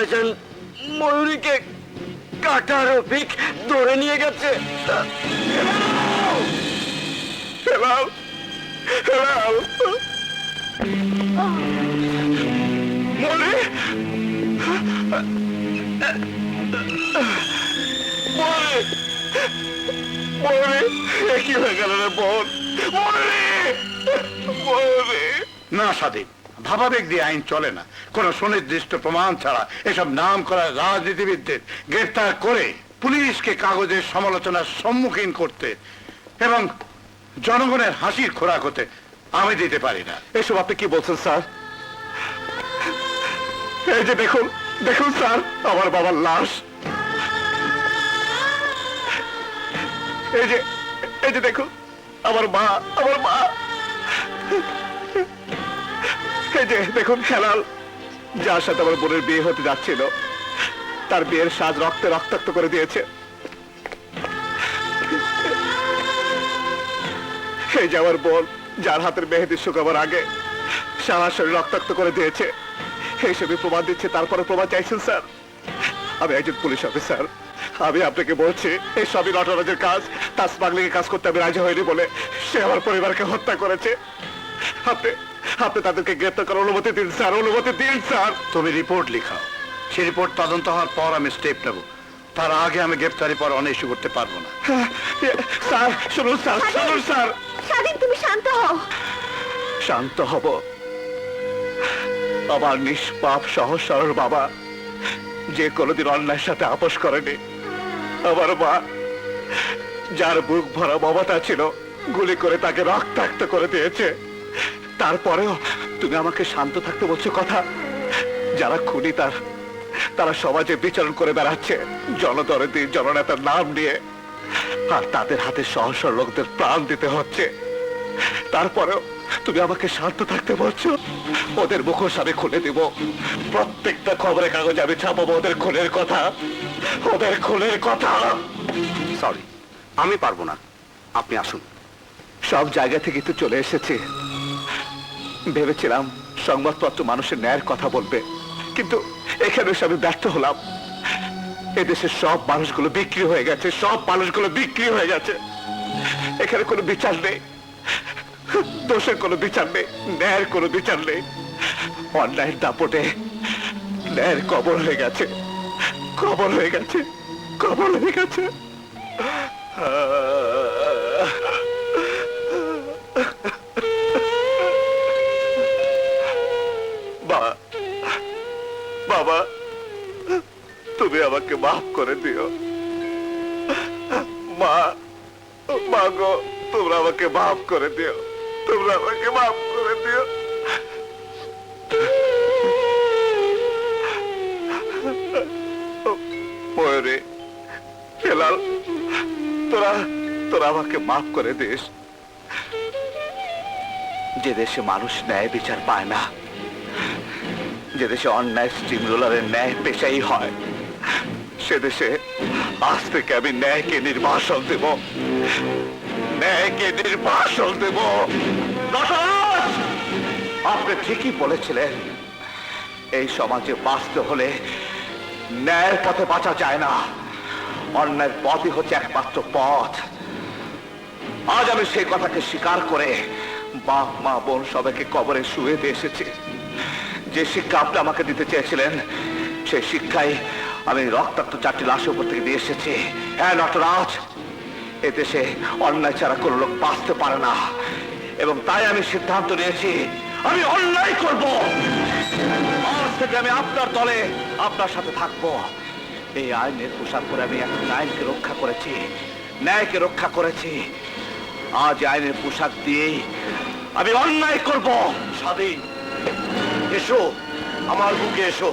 ভাইজান ময়ূরীকে কাটা রফিক ধরে নিয়ে গেছে। হেলাল, হেলাল। মনে কি হয়ে গেল রে বোন? না স্বাধীন, ভাবাবেগ দিয়ে আইন চলে না। কোন সুনির্দিষ্ট প্রমাণ ছাড়া এসব নাম করা রাজনীতিবিদদের গ্রেফতার করে পুলিশকে কাগজের সমালোচনার সম্মুখীন করতে এবং জনগণের হাসির খোরাক হতে আমি দিতে পারি না। এসব আপনি কি বলছেন স্যার? এই যে দেখুন, দেখুন স্যার, আমার বাবার লাশ। এই যে, এই যে দেখুন, আমার মা, আমার মা। এই যে দেখুন হেলাল, যার সাথে আমার বোনের বিয়ে হতে যাচ্ছিল, তার বিয়ের সাজ রক্তে রক্তাক্ত করে দিয়েছে। এই যে আমার বোন, যার হাতের মেহেদি শুকাবার আগে সারা শরীর রক্তাক্ত করে দিয়েছে। এইসবই প্রমাণ দিচ্ছে, তারপরে প্রমাণ চাইছেন স্যার? আমি একজন পুলিশ অফিসার, আমি আপনাকে বলছি এই সবই নটরাজের কাজ। তার স্মাগলিংয়ের কাজ করতে আমি রাজি হইনি বলে সে আমার পরিবারকে হত্যা করেছে। আপনি আপনি তাদেরকে গ্রেপ্তার করার অনুমতি দিন স্যার, অনুমতি দিন স্যার। তুমি রিপোর্ট লিখাও, সেই রিপোর্ট তদন্ত হওয়ার পর আমি স্টেপ নেব। তার আগে আমি গ্রেপ্তারি পর অনেক ইস্যু করতে পারবো না। স্যার শুনুন, স্যার শুনুন স্যার। স্বাধীন, তুমি শান্ত হও। শান্ত হব? আমার নিষ্পাপ সহজ সরল বাবা, যে কোনোদিন অন্যায়ের সাথে আপোষ করেনি। আমার মা, যার বুক ভরা মমতা ছিল, গুলি করে তাকে রক্তাক্ত করে দিয়েছে। তারপরেও তুমি আমাকে শান্ত থাকতে বলছো কথা? যারা খুনি তারা সমাজে বিচরণ করে বেড়াচ্ছে জনদরদি জননেতার নাম নিয়ে, আর তাদের হাতে সহজ সরল লোকদের প্রাণ দিতে হচ্ছে। তারপরেও তুমি আমাকে শান্ত থাকতে বলছো? ওদের মুখোশ আমি খুলে দিব, প্রত্যেকটা খবরের কাগজে আমি ছাপাবো ওদের খুনের কথা, ওদের খুনের কথা। সরি, আমি পারবো না, আপনি আসুন। সব জায়গা থেকে তো চলে এসেছি, ভেবেছিলাম সংবাদপত্র মানুষের ন্যায়ের কথা বলবে, কিন্তু এখানে এসে আমি ব্যর্থ হলাম। এদেশের সব মানুষগুলো বিক্রি হয়ে গেছে, সব মানুষগুলো বিক্রি হয়ে গেছে। এখানে কোনো বিচার নেই, দোষের কোনো বিচার নেই, ন্যায়ের কোনো বিচার নেই। অন্যায়ের দাপটে ন্যায়ের কবর হয়ে গেছে, কবর হয়ে গেছে, কবর হয়ে গেছে। বাবা, তুমি আমাকে মাফ করে দিও। মা, মা গো, তোমরা আমাকে মাফ করে দিও, তোমরা আমাকে মাফ করে দিও। ময়ূরী, হেলাল, তোরা আমাকে মাফ করে দিস। যে দেশে মানুষ ন্যায় বিচার পায় না, যে দেশে অন্যায় স্টিম রোলারের ন্যায় পেশাই হয়, সে দেশে আজ থেকে আমি ন্যায়কে নির্বাসন দেব, ন্যায়কে নির্বাসন দেব। আপনি ঠিকই বলেছিলেন, এই সমাজে বাঁচতে হলে ন্যায়ের পথে বাঁচা যায় না, অন্যায়ের পথই হচ্ছে একমাত্র পথ। আজ আমি সেই কথাকে স্বীকার করে বাপ মা বোন সবাইকে কবরে শুয়ে দিয়ে এসেছি। যে শিক্ষা আপনি আমাকে দিতে চেয়েছিলেন, সেই শিক্ষাই আমি রক্তাক্ত 4টি লাশের উপর থেকে দিয়ে এসেছি। হ্যাঁ নটরাজ, এদেশে অন্যায় ছাড়া কোনো লোক বাঁচতে পারে না, এবং তাই আমি সিদ্ধান্ত নিয়েছি আমি অন্যায় করব। আজ থেকে আমি আপনার দলে, আপনার সাথে থাকবো। এই আইনের পোশাক পরে আমি এখন আইনকে রক্ষা করেছি, ন্যায়কে রক্ষা করেছি। আজ আইনের পোশাক দিয়েই আমি অন্যায় করব। স্বাধীন, এসো আমার বুকে এসো।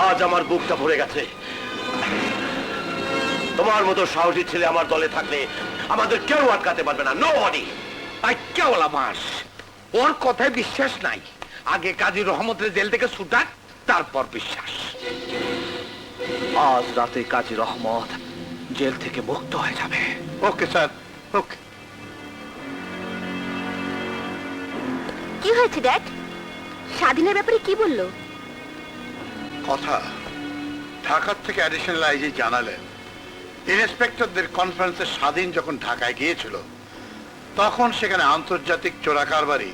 আজ আমার বুকটা ভরে গেছে। তোমার মতো সাহসী ছেলে আমার দলে থাকলে আমাদের কেউ আটকাতে পারবে না, নোবডি। কেওলা মাস, ওর কথায় বিশ্বাস নাই। আগে কাজী রহমতের জেল থেকে ছুটাক, তারপর বিশ্বাস। আজ রাতে কাজী রহমত জেল থেকে মুক্ত হয়ে যাবে। ওকে স্যার, ওকে। কি হয়েছে ড্যাড? স্বাধীনের ব্যাপারে কি বললো? কথা ঢাকার থেকে অ্যাডিশনাল আইজি জানালেন, ইন্সপেক্টরদের কনফারেন্সে স্বাধীন যখন ঢাকায় গিয়েছিল তখন সেখানে আন্তর্জাতিক চোরাকারবারি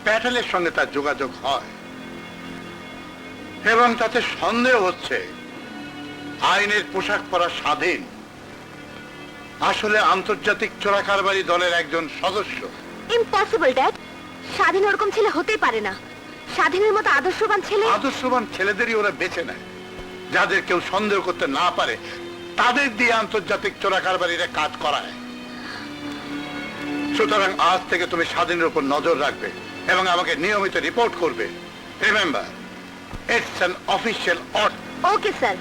প্যাটেলের সঙ্গে তার যোগাযোগ হয় এবং তাতে সন্দেহ হচ্ছে আইনের পোশাক পরা স্বাধীন আসলে আন্তর্জাতিক চোরাকারবারি দলের একজন সদস্য। ইম্পসিবল ড্যাড, স্বাধীন ওরকম ছেলে হতেই পারে না। স্বাধীনের মতো আদর্শবান ছেলে, আদর্শবান ছেলেদেরই ওরা বেছে নেয়, যাদের কেউ সন্দেহ করতে না পারে তাদের দিয়ে আন্তর্জাতিক চোরাকারবারিরা কাজ করায়। সুতরাং আজ থেকে তুমি স্বাধীনের উপর নজর রাখবে এবং আমাকে নিয়মিত রিপোর্ট করবে। Remember, it's an official order. Okay sir.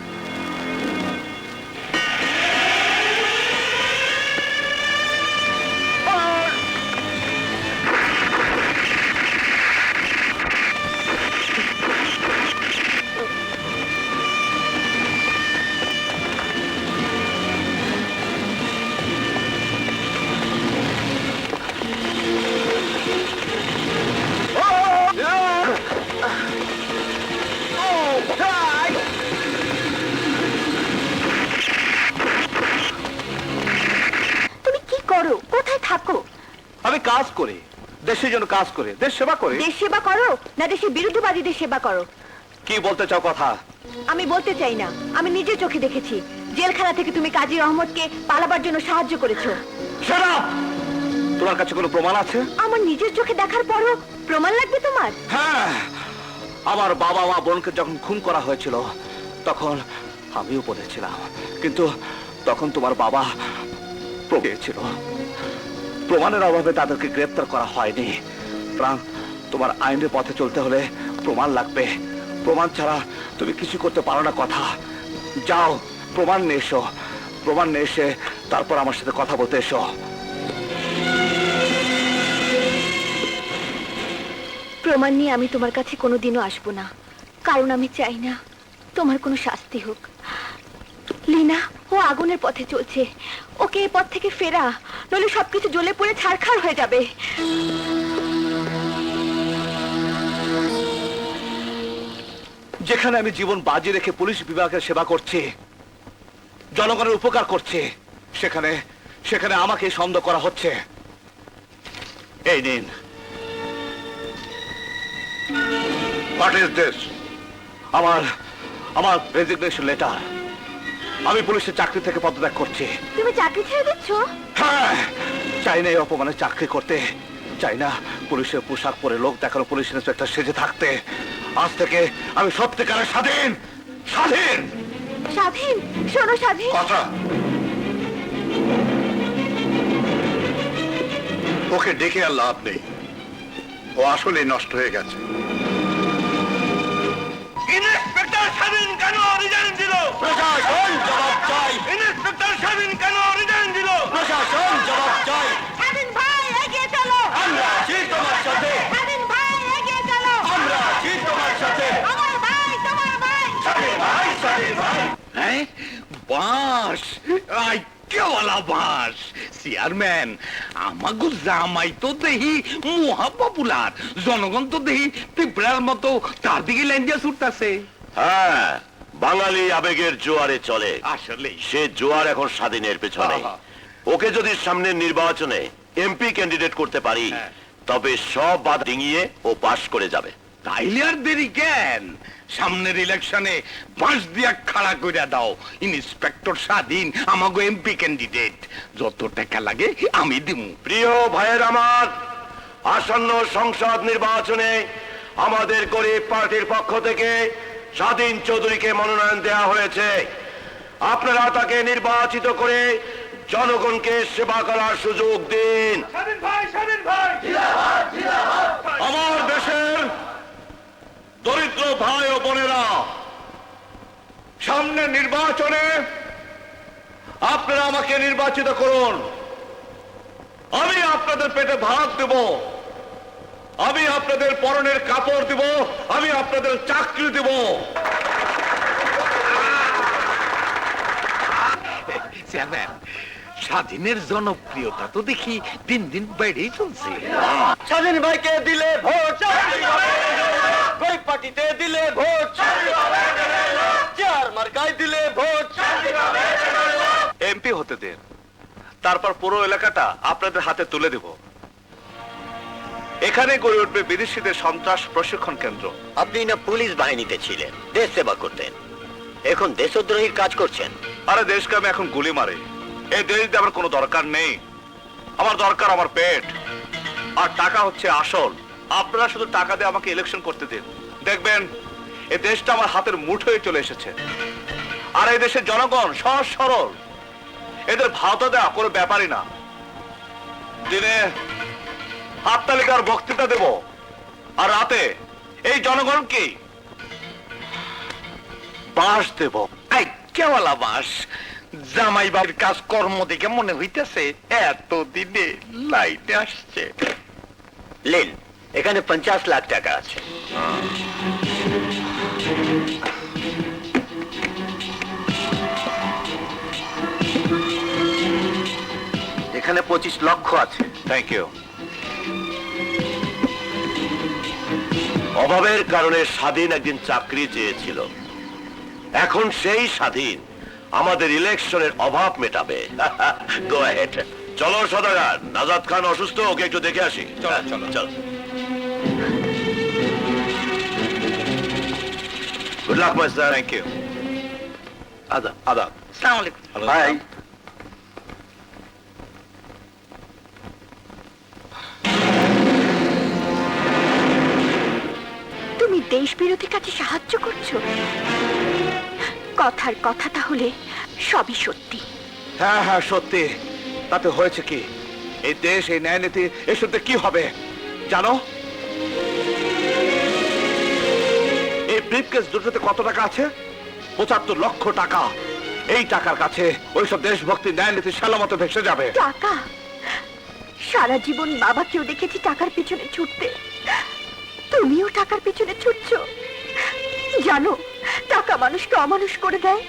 কোথায় থাকো? আমি কাজ করি, দেশের জন্য কাজ করে, দেশ সেবা করে। দেশ সেবা করো না দেশের বিরুদ্ধবাদীদের সেবা করো? কি বলতে চাও কথা? আমি বলতে চাই না, আমি নিজের চোখে দেখেছি জেলখানা থেকে তুমি কাজী আহমদকে পালাবার জন্য সাহায্য করেছো। Shut up! তোমার কাছে কোনো প্রমাণ আছে? আমার নিজের চোখে দেখার পরও প্রমাণ লাগবে তোমার? হ্যাঁ, আমার বাবা মা বোনকে যখন খুন করা হয়েছিল তখন আমিও বলেছিলাম, কিন্তু তখন তোমার বাবা ছিল, প্রমাণের অভাবে তাদেরকে গ্রেফতার করা হয়নি। প্রাণ, তোমার আইনের পথে চলতে হলে প্রমাণ লাগবে, প্রমাণ ছাড়া তুমি কিছু করতে পারো না। কথা, যাও প্রমাণ নিয়ে এসো, প্রমাণ নিয়ে এসে তারপর আমার সাথে কথা বলতে এসো। প্রমাণ নিয়ে আমি তোমার কাছে কোনোদিনও আসবো না, কারণ আমি চাই না তোমার কোনো শাস্তি হোক। লীনা, ও আগুনের পথে চলছে, ওকে এই পথ থেকে ফেরা, নইলে সবকিছু জ্বলে পড়ে ছারখার হয়ে যাবে। যেখানে আমি জীবন বাজি রেখে পুলিশ বিভাগের সেবা করছি, জনগণের উপকার করছি, সেখানে সেখানে আমাকে সন্দেহ করা হচ্ছে। এই নিন। What is this? আমার রেজিগনেশন লেটার। আমি পুলিশের চাকরি থেকে পদত্যাগ করছি। তুমি চাকরি ছেড়ে দিচ্ছ? হ্যাঁ, চাই না এই অপমানে চাকরি করতে, চাই না পুলিশের পোশাক পরে লোক দেখানো পুলিশ ইন্সপেক্টর সেজে থাকতে। আজ থেকে আমি সত্যিকারের স্বাধীন। স্বাধীন স্বাধীন? শোনো স্বাধীন, কথা, ওকে ডেকে আর লাভ নেই, ও আসলে নষ্ট হয়ে গেছে। ইন্সপেক্টর স্বাধীন কেন রিজাইন দিল? প্রশাসন জবাব চাই। ইন্সপেক্টর স্বাধীন কেন রিজাইন দিল? প্রশাসন জবাব চাই। স্বাধীন ভাই এগিয়ে চলো। আমরা আছি তোমার সাথে। স্বাধীন ভাই এগিয়ে চলো। আমরা আছি তোমার সাথে। আমার ভাই, তোমার ভাই। স্বাধীন ভাই, স্বাধীন ভাই। হ্যাঁ, বাস আইকেওয়ালা বাস। চেয়ারম্যান, আমাগো জামাই তো দেহি মহা পপুলার, জনগণ তো দেহি পিঁপড়ার মতো তার দিকে লাইন দিয়ে ছুটতাছে। হ্যাঁ, বাঙালি আবেগের জোয়ারে চলে, আসলে সে জোয়ার এখন স্বাধীনের পেছনে। আহা। ওকে যদি সামনের নির্বাচনে এমপি ক্যান্ডিডেট করতে পারি, হ্যাঁ। তবে সব বাধা ডিঙিয়ে ও পাশ করে যাবে। তাইলে আর দেরি কেন? সামনের ইলেকশনে বাঁশ দিয়া খাড়া কইরা দাও, ইন্সপেক্টর স্বাধীন আমাগো এমপি ক্যান্ডিডেট। যত টাকা লাগে আমি দিমু। প্রিয় ভাইয়ের আমার, আসন্ন সংসদ নির্বাচনে আমাদের গরিব পার্টির পক্ষ থেকে স্বাধীন চৌধুরীকে মনোনয়ন দেওয়া হয়েছে। আপনারা তাকে নির্বাচিত করে জনগণকে সেবা করার সুযোগ দিন। আমার দেশের দরিদ্র ভাই ও বোনেরা, সামনে নির্বাচনে আপনারা আমাকে নির্বাচিত করুন। আমি আপনাদের পেটে ভাত দেব, আমি আপনাদের পরনের কাপড় দেব, আমি আপনাদের চাকরি দেব। চেয়ারম্যান, স্বাধীনের জনপ্রিয়তা তো দেখি দিন দিন বেড়েই চলছে। স্বাধীন ভাইকে দিলে ভোট, ওই পার্টিতে দিলে ভোট, চেয়ার মার্কায় দিলে ভোট। এমপি হতে দেন, তারপর পুরো এলাকাটা আপনাদের হাতে তুলে দেব। এখানে গড়ে উঠবে বিদেশিদের সন্ত্রাস প্রশিক্ষণ কেন্দ্র। আপনি না পুলিশ বাহিনীতে ছিলেন, দেশ সেবা করতেন, এখন দেশদ্রোহীর কাজ করছেন। আরে দেশকে আমি এখন গুলি মারি, এই দেশ দিয়ে আমার কোনো দরকার নেই। আমার দরকার আমার পেট, আর টাকা হচ্ছে আসল। আপনারা শুধু টাকা দিয়ে আমাকে ইলেকশন করতে দিন, দেখবেন এই দেশটা আমার হাতের মুঠোয় চলে এসেছে। আর এই দেশের জনগণ সহজ সরল, এদের ভাওতা দেওয়া কোনো ব্যাপারই না। দিনে হাততালিকার বক্তৃতা দেব, আর রাতে এই জনগণকে বাস দেব। এই কেওয়ালা বাস, জামাই বাড়ির কাজ কর্ম দেখে মনে হইতেছে এতদিনে লাইটে আসছে। লেন, এখানে 50 লাখ টাকা আছে। এখানে 25 লক্ষ আছে। Thank you. অভাবের কারণে স্বাধীন একদিন চাকরি চেয়েছিল, এখন সেই স্বাধীন আমাদের ইলেকশনের অভাব মেটাবে। Go ahead. চলো সদাগর, নাজাদ খান অসুস্থ, ওকে একটু দেখে আসি। চলো চলো চলো। Good luck my sir. Thank you. আদাব। আদাব। আসসালামু আলাইকুম। বাই। তুমি দেশ বিরোধী কাজে সাহায্য করছো? কথার কথা তাহলে সবই সত্যি। হ্যাঁ হ্যাঁ সত্যি। তাতে হয়েছে কি? এই দেশ, এই ন্যায় নীতি, এসবতে কি হবে জানো? এই ব্রিফকেস দুটোতে কত টাকা আছে? 75 লক্ষ টাকা। এই টাকার কাছে ওইসব দেশভক্তি, ন্যায় নীতি সালামতো ভেসে যাবে। টাকা? সারা জীবন বাবাকেও দেখেছি টাকার পিছনে ছুটতে, তুমিও টাকার পিছনে ছুটছো। জানো টাকা মানুষকে অমানুষ করে দেয়।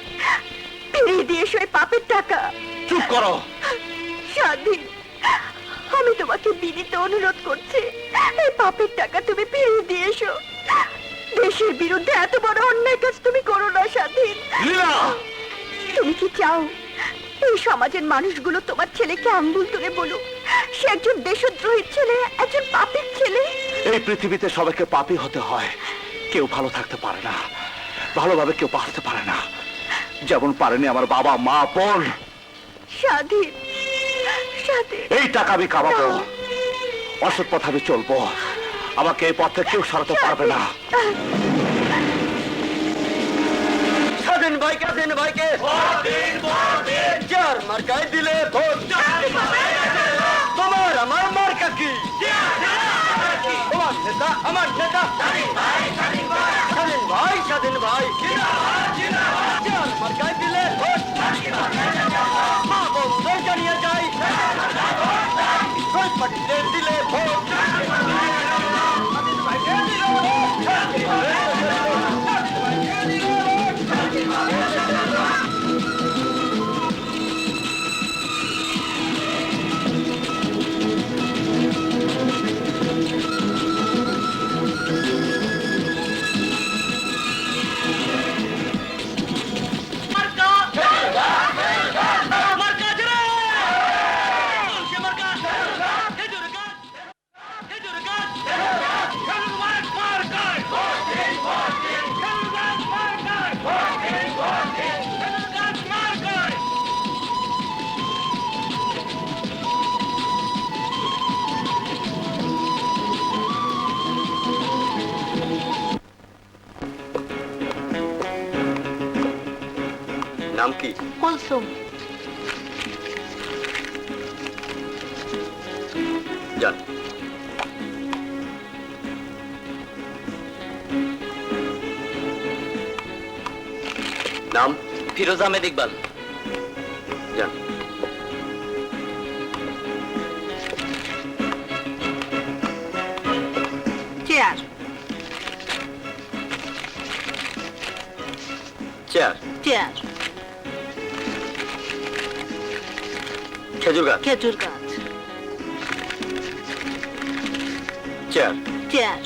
ফিরিয়ে দিয়ে এসো এই পাপের টাকা। চুপ করো। স্বাধীন, আমি তোমাকে বিনীত অনুরোধ করছি, এই পাপের টাকা তুমি ফিরিয়ে দিয়ে এসো। দেশের বিরুদ্ধে এত বড় অন্যায় কাজ তুমি করো না স্বাধীন। লীলা, তুমি কি চাও এই সমাজের মানুষগুলো তোমার ছেলেকে আঙ্গুল তুলে বলুক সে একজন দেশদ্রোহীর ছেলে, একজন পাপীর ছেলে? এই পৃথিবীতে সবাইকে পাপী হতে হয়, কেউ ভালো থাকতে পারে না, ভালোভাবে কেউ বাঁচতে পারে না, যেমন পারেনি আমার বাবা, মা, বোন। স্বাধীন, স্বাধীন। এই টাকা আমি কামাবো, অসৎ পথে আমি চলবো, আমাকে এই পথে কেউ সরাতে পারবে না। স্বাধীন ভাইকে, স্বাধীন ভাইকে চেয়ার মার্কায় দিলে ভোট। তোমার আমার মার্কা কি? তোমার নেতা আমার নেতা স্বাধীন ভাই, স্বাধীন ভাই চেয়ার মার্কায় দিলে ভোট। মা বোনদের জানিয়ে যাই, ওই পার্টিতে দিলে ভোট। নাম কি? কুলসুম। জান। নাম? ফিরোজ আহমেদ ইকবাল। জান। চেয়ার। চেয়ার। চেয়ার। খেজুর গাছ। খেজুর গাছ। চেয়ার। চেয়ার।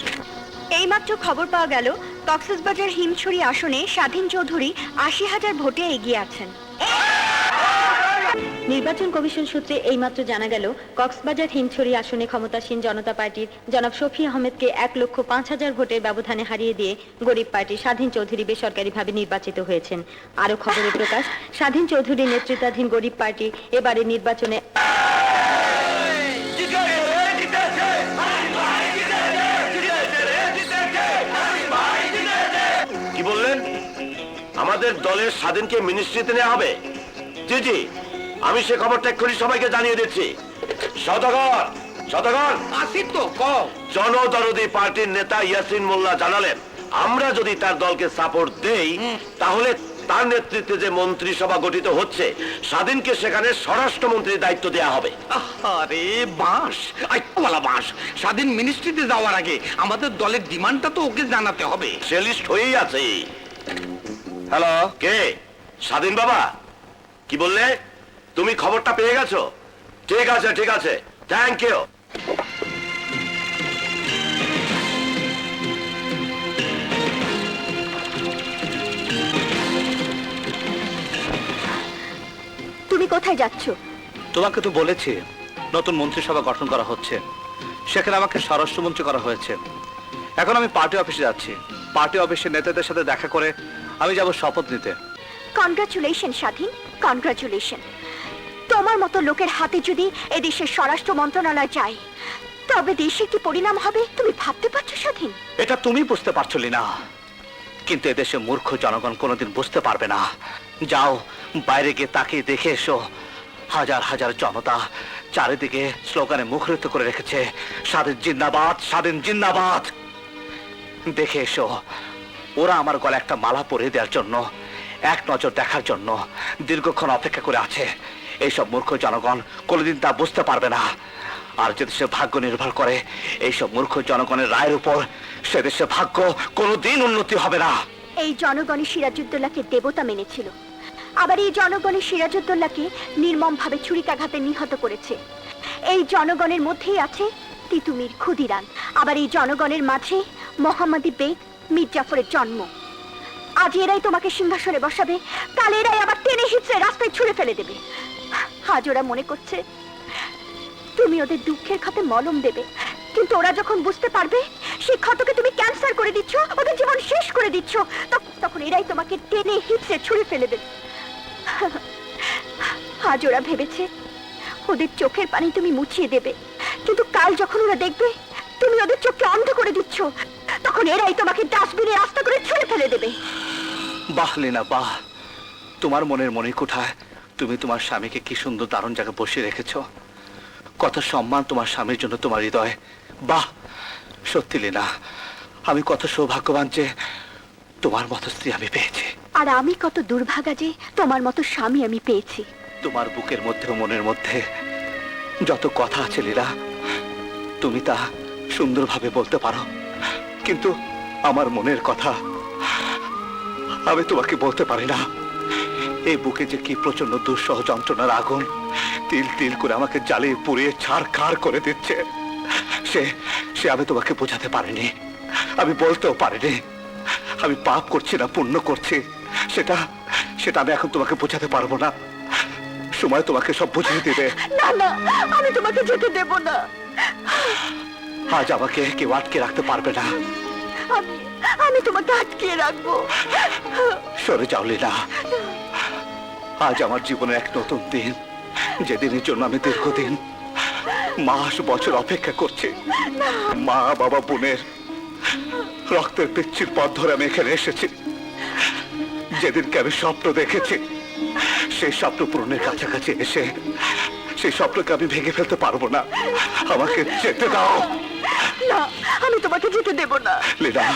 এইমাত্র খবর পাওয়া গেল কক্সবাজার হিমছড়ি আসনে স্বাধীন চৌধুরী ৮০,০০০ ভোটে এগিয়ে আছেন। নির্বাচন কমিশন সূত্রে এইমাত্র জানা গেল কক্সবাজার হিমছড়ি আসনে ক্ষমতাসীন জনতা পার্টির জনাব শফি আহমেদকে ১,৫,০০০ ভোটের ব্যবধানে হারিয়ে দিয়ে গরিব পার্টি স্বাধীন চৌধুরী বেসরকারিভাবে নির্বাচিত হয়েছেন। আরো খবরে প্রকাশ, স্বাধীন চৌধুরীর নেতৃত্বাধীন গরিব পার্টি এবারের নির্বাচনে কি বললেন? আমাদের দলের স্বাধীনকে মিনিস্ট্রিতে নেওয়া হবে? জি জি, আমি সে খবরটা এক্ষুনি সবাইকে জানিয়ে দিচ্ছি। সদাগর সদাগর আসি তো কও। জনদরদি পার্টির নেতা ইয়াসিন মোল্লা জানালেন, আমরা যদি তার দলকে সাপোর্ট দেই তাহলে তার নেতৃত্বে যে মন্ত্রিসভা গঠিত হচ্ছে স্বাধীনকে সেখানে স্বরাষ্ট্রমন্ত্রীর দায়িত্ব দেওয়া হবে। আরে বাস, আইওয়ালা বাস, স্বাধীন মিনিস্ট্রিতে যাওয়ার আগে আমাদের দলের ডিমান্ডটা তো ওকে জানাতে হবে। সে লিস্ট হয়েই আছে। হ্যালো, কে? স্বাধীন বাবা, কি বললে? তুমি খবরটা পেয়ে গেছো? ঠিক আছে ঠিক আছে, থ্যাংক ইউ। তুমি কোথায় যাচ্ছ? তোমাকে তো বলেছি নতুন মন্ত্রিসভা গঠন করা হচ্ছে, সেখানে আমাকে স্বরাষ্ট্রমন্ত্রী করা হয়েছে। এখন আমি পার্টি অফিসে যাচ্ছি। পার্টি অফিসের নেতাদের সাথে দেখা করে আমি যাব শপথ নিতে। কনগ্রাচুলেশন স্বাধীন, কনগ্রাচুলেশন। তোমার মতো লোকের হাতে যদি এদেশের স্বরাষ্ট্র মন্ত্রণালয় যায় তবে দেশে কি পরিণাম হবে তুমি ভাবতে পারছো স্বাধীন? এটা তুমি বুঝতে পারছো না, কিন্তু এদেশে মূর্খ জনগণ কোনোদিন বুঝতে পারবে না। যাও বাইরে গিয়ে তাকিয়ে দেখে এসো, হাজার হাজার জনতা চারিদিকে স্লোগানে মুখরিত করে রেখেছে, স্বাধীন জিন্দাবাদ, স্বাধীন জিন্দাবাদ। দেখে এসো, ওরা আমার গলে একটা মালা পরিয়ে দেওয়ার জন্য, এক নজর দেখার জন্য দীর্ঘক্ষণ অপেক্ষা করে আছে। এইসব মূর্খ জনগণ কোনোদিন তা বুঝতে পারবে না। আর যে দেশে ভাগ্য নির্ভর করে এইসব মূর্খ জনগণের রায়ের উপর, সে দেশে ভাগ্য কোনোদিন উন্নতি হবে না। এই জনগণই সিরাজউদ্দৌলাকে দেবতা মেনেছিল, আবার এই জনগণই সিরাজউদ্দৌলাকে নির্মমভাবে ছুরিকাঘাতে নিহত করেছে। এই জনগণের মধ্যেই আছে তিতুমির, ক্ষুদিরাম, আবার এই জনগণের মাঝে মোহাম্মদী বেগ, মীর জাফরের জন্ম। আজ এরাই তোমাকে সিংহাসনে বসাবে, কাল এরাই আবার টেনে হিচড়ে রাস্তায় ছুঁড়ে ফেলে দেবে। আজ ওরা মনে করছে তুমি ওদের দুঃখের ক্ষতে মলম দেবে, কিন্তু ওরা যখন বুঝতে পারবে সেই ক্ষতকে তুমি ক্যান্সার করে দিচ্ছ, ওদের জীবন শেষ করে দিচ্ছ, তখন এরাই তোমাকে টেনে হিচড়ে ছুঁড়ে ফেলে দেবে। আজ ওরা ভেবেছে ওদের চোখের পানি তুমি মুছিয়ে দেবে, কিন্তু কাল যখন ওরা দেখবে তুমি ওদের চোখকে অন্ধ করে দিচ্ছ, তখন এরাই তোমাকে ডাস্টবিনে রাস্তা করে ছুঁড়ে ফেলে দেবে। বাহ লীনা বাহ, তোমার মনের মণিকোঠায় তুমি তোমার স্বামীকে কি সুন্দর দারুণ জায়গায় বসিয়ে রেখেছ। কত সম্মান তোমার স্বামীর জন্য তোমার হৃদয়ে। বাহ, সত্যি লীনা, আমি কত সৌভাগ্যবান যে তোমার মতো স্ত্রী আমি পেয়েছি। আর আমি কত দুর্ভাগা যে তোমার মতো স্বামী আমি পেয়েছি। তোমার বুকের মধ্যে ও মনের মধ্যে যত কথা আছে লীলা, তুমি তা সুন্দরভাবে বলতে পারো, কিন্তু আমার মনের কথা আমি তোমাকে বলতে পারি না। এই বুকে যে কি প্রচন্ড দুঃসহ যন্ত্রণার আগুন তিল তিল করে আমাকে জ্বালিয়ে পুড়িয়ে ছাড়খাড় করে দিচ্ছে, সে আমি তোমাকে বোঝাতে পারিনি, আমি বলতেও পারিনি। আমি পাপ করছি না পুণ্য করছি সেটা আমি এখন তোমাকে বোঝাতে পারবো না। সময় তোমাকে সব বুঝিয়ে দিবে। না না, আমি তোমাকে যেতে দেব না। আজ আমাকে কেউ আটকে রাখতে পারবে না। আমি তোমাকে আটকে রাখবো। সরে যাও লীলা, আজ আমার জীবনের এক নতুন দিন, যেদিনের জন্য আমি দীর্ঘদিন মাস বছর অপেক্ষা করছি। মা বাবা বোনের রক্তের পিচ্ছির পথ ধরে আমি এখানে এসেছি। যেদিনকে আমি স্বপ্ন দেখেছি সেই স্বপ্ন পূরণের কাছাকাছি এসে সেই স্বপ্নকে আমি ভেঙে ফেলতে পারবো না। আমাকে যেতে দাও। না, আমি তোমাকে যেতে দেব না। লীলা,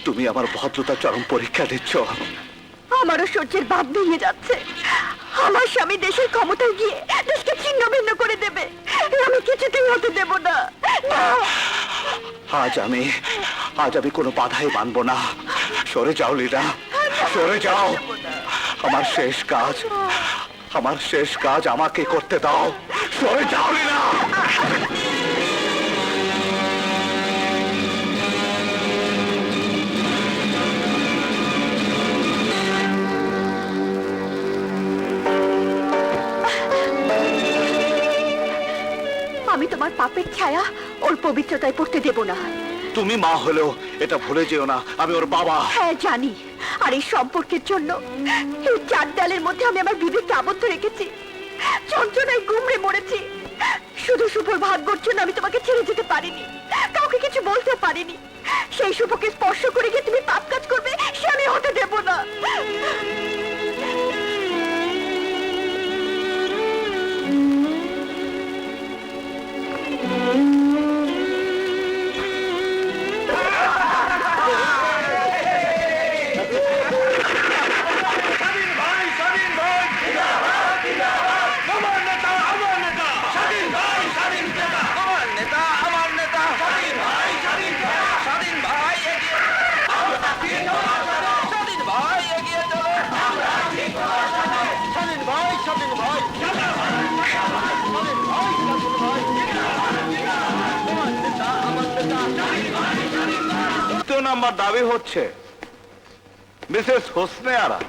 তুমি আমার ভদ্রতা চরম পরীক্ষা দিচ্ছ। আমারও সহ্যের বাঁধ ভেঙে যাচ্ছে। আমার স্বামী দেশের ক্ষমতায় গিয়ে দেশকে ছিন্ন ভিন্ন করে দেবে, আমি কিছুতেই হতে দেব না। আজ আমি কোনো বাধাই মানবো না। সরে যাও লীলা, সরে যাও। আমার শেষ কাজ আমাকে করতে দাও। সরে যাও লীলা। ছায়া ওর পবিত্রতায় পড়তে দেব না। তুমি মা হলেও এটা ভুলে যেও না আমি ওর বাবা। হ্যাঁ জানি, আর এই সম্পর্কের জন্য এই চার দেয়ালের মধ্যে আমি আমার বিবেককে আবদ্ধ রেখেছি, যন্ত্রণায় গুমড়ে মরেছি। শুধু শুভর ভাগ্যর জন্য আমি তোমাকে ছেড়ে যেতে পারিনি, কাউকে কিছু বলতে পারিনি। সেই শুভকে স্পর্শ করে গিয়ে তুমি পাপ কাজ করবে সে আমি হতে দেব না। দ্বিতীয় নাম্বার দাবি হচ্ছে মিসেস হোসনে আরা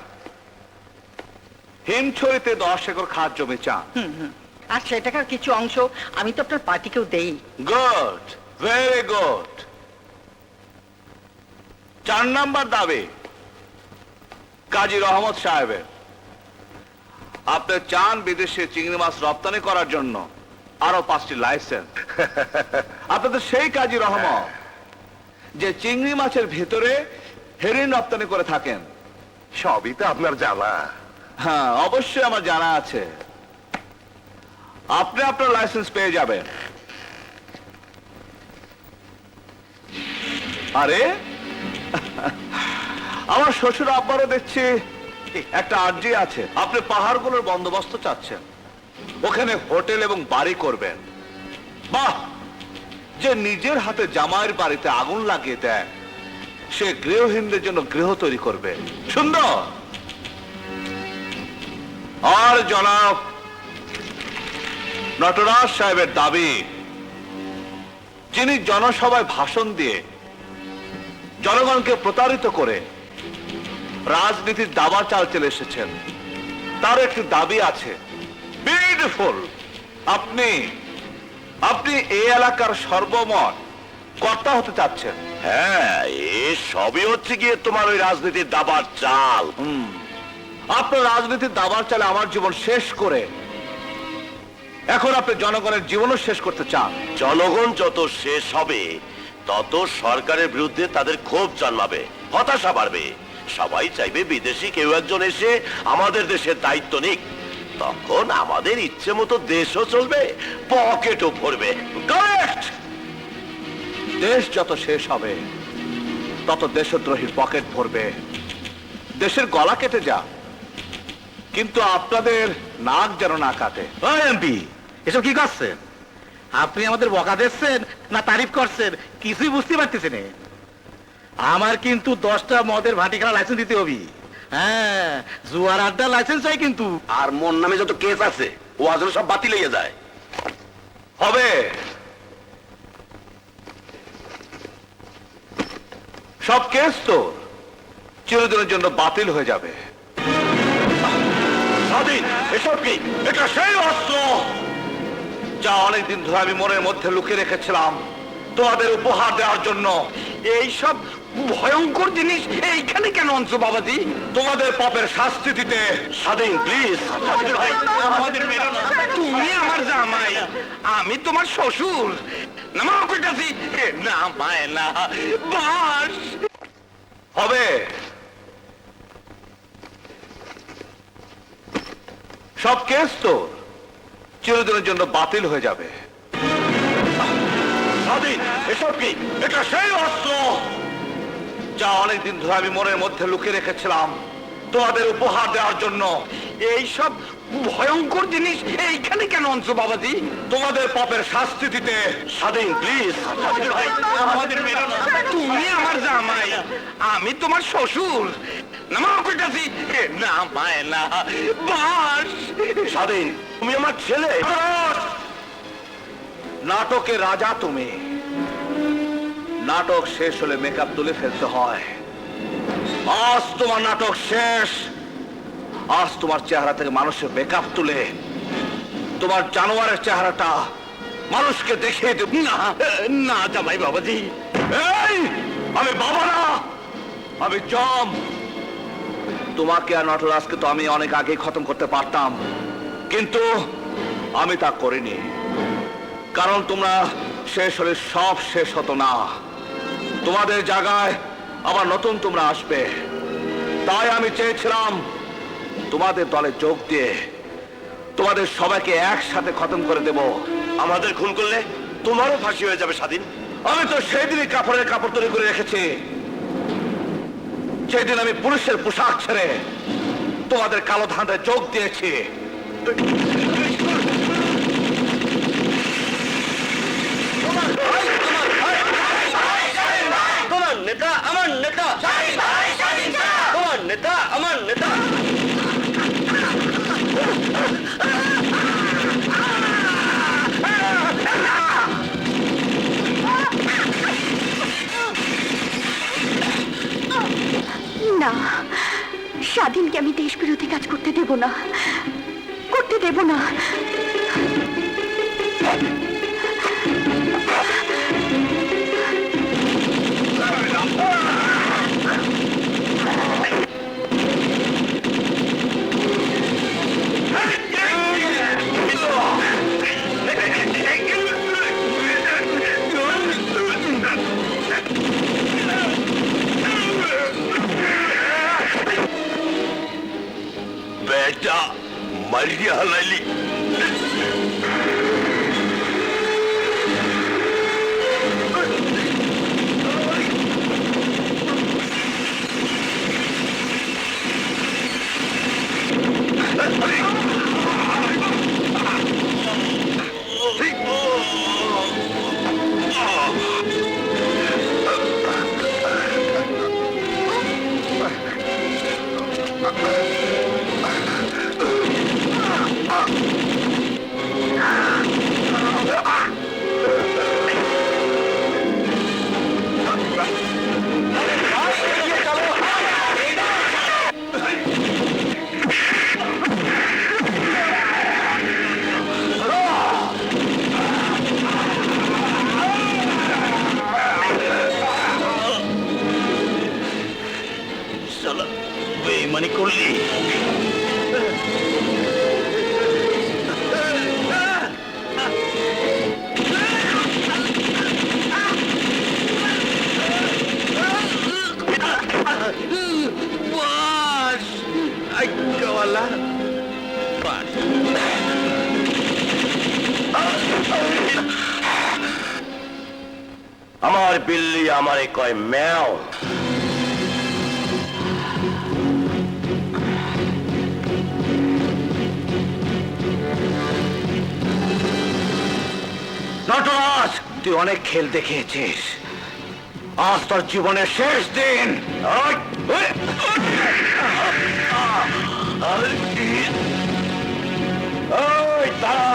হিমছড়িতে 10 একর খাস জমি চান। আর সেটাকার কিছু অংশ আমি তো আপনার পার্টিকেও দেই। Good, very good. 4 নাম্বার দাবি কাজী রহমত সাহেবের, আপনি চান বিদেশে চিংড়ি মাছ রপ্তানি করার জন্য আরো 5টি লাইসেন্স। আপনি তো সেই কাজী রহমত যে চিংড়ি মাছের ভিতরে হেরিন রপ্তানি করে থাকেন। সবই তো আপনার জানা। হ্যাঁ, অবশ্যই আমার জানা আছে। আপনি আপনার লাইসেন্স পেয়ে যাবেন। আরে আমার শ্বশুর আব্বারও দেখছি একটা আর্জি আছে, আপনি পাহাড়গুলোর বন্দোবস্ত চাচ্ছেন, ওখানে হোটেল এবং বাড়ি করবেন। বাহ, যে নিজের হাতে জামাইয়ের বাড়িতে আগুন লাগিয়ে দেয় সে গৃহহীনদের জন্য গৃহ তৈরি করবে। সুন্দর। আর জনাব নটরাজ সাহেবের দাবি, যিনি জনসভায় ভাষণ দিয়ে জনগণকে প্রতারিত করে রাজনীতির দাবা চাল চলে এসেছেন, তার একটি দাবি আছে। বিউটিফুল। আপনি আপনি এই এলাকার সর্বমত কর্তা হতে চাচ্ছেন। হ্যাঁ, এ সবই হচ্ছে গিয়ে তোমার ওই রাজনীতির দাবার চাল। আপনার রাজনীতির দাবার চালে আমার জীবন শেষ করে এখন আপনি জনগণের জীবনও শেষ করতে চান। জনগণ যত শেষ হবে তত সরকারের বিরুদ্ধে তাদের ক্ষোভ জন্মাবে, হতাশা বাড়বে। সবাই চাইবে বিদেশি কেউ একজন এসে আমাদের দেশের দায়িত্ব নিক, তখন আমাদের ইচ্ছে মতো দেশও চলবে, পকেটও ভরবে। কারেক্ট। দেশ যত শেষ হবে তত দেশদ্রোহীর পকেট ভরবে, দেশের গলা কেটে যা, কিন্তু আপনাদের নাক যেন না কাটে। এমপি এসব কি করছেন? আপনি আমাদের বকা দিচ্ছেন না তারিফ করছেন কিছুই বুঝতে পারতেছি না। আমার কিন্তু 10টা মদের ভাটি খেলা লাইসেন্স দিতে হবে। হ্যাঁ, জুয়ার আড্ডা লাইসেন্স চাই কিন্তু। আর মোর নামে যত কেস আছে ও আসলে সব বাতিল হয়ে যায়। হবে। সব কেস তো চিরদিনের জন্য বাতিল হয়ে যাবে। স্বাধীন, এসব কি? এটা সেই অস্ত্র যা অনেকদিন ধরে আমি মনের মধ্যে লুকিয়ে রেখেছিলাম তোমাদের উপহার দেওয়ার জন্য। এই সব ভয়ঙ্কর জিনিস এইখানে কেন আনছো বাবাজি? তোমাদের পাপের শাস্তি দিতে। স্বাধীন, প্লিজ। আমাদের মেরো না। তুমি আমার জামাই, আমি তোমার শ্বশুর। নামা কইতাছি, নামায় না। বাস হবে। সব কেস তো চিরদিনের জন্য বাতিল হয়ে যাবে। স্বাধীন, এসব কি? এটা সেই অস্ত্র যা অনেকদিন ধরে আমি মনের মধ্যে লুকিয়ে রেখেছিলাম তোমাদের উপহার দেওয়ার জন্য। এই সব ভয়ঙ্কর জিনিস এইখানে কেন আনছো বাবাজি? তোমাদের পাপের শাস্তি দিতে। স্বাধীন, প্লিজ। আমাদের মেরো না। তুমি আমার জামাই, আমি তোমার শ্বশুর। নামা কইতাছি, নামায় না। বাস স্বাধীন, তুমি আমার ছেলে। নাটকের রাজা তুমি। নাটক শেষ হলে মেকআপ তুলে ফেলতে হয়। আজ তোমার নাটক শেষ। আজ তোমার চেহারা থেকে মানুষের মেকআপ তুলে তোমার জানোয়ারের চেহারাটা মানুষকে দেখিয়ে দেব। না না জামাই বাবাজি, এই আমি বাবা না, আমি জম। তোমাকে আর নটরাজকে তো আমি অনেক আগে খতম করতে পারতাম, কিন্তু আমি তা করিনি, কারণ তোমরা শেষ হলে সব শেষ হতো না। তোমাদের জায়গায় আবার নতুন তোমরা আসবে, তাই আমি চেয়েছিলাম তোমাদের দলে যোগ দিয়ে তোমাদের সবাইকে একসাথে খতম করে দেব। আমাদের খুন করলে তোমারও ফাঁসি হয়ে যাবে স্বাধীন। আমি তো সেদিনই কাপড়ের কাপড় তৈরি করে রেখেছি, সেদিন আমি পুলিশের পোশাক ছেড়ে তোমাদের কালো ধাঁধায় যোগ দিয়েছি। তোমার নেতা আমার নেতা, তোমার নেতা আমার নেতা। না, স্বাধীনকে আমি দেশ বিরোধী কাজ করতে দেব না, করতে দেব না। बेटा मरिया हलाली বেইমানি করলি। আমার বিল্লি আমারে কয় ম্যাও। নটরাজ, তুই অনেক খেল দেখিয়েছিস, আজ তোর জীবনের শেষ দিন। ওই দাঁড়া।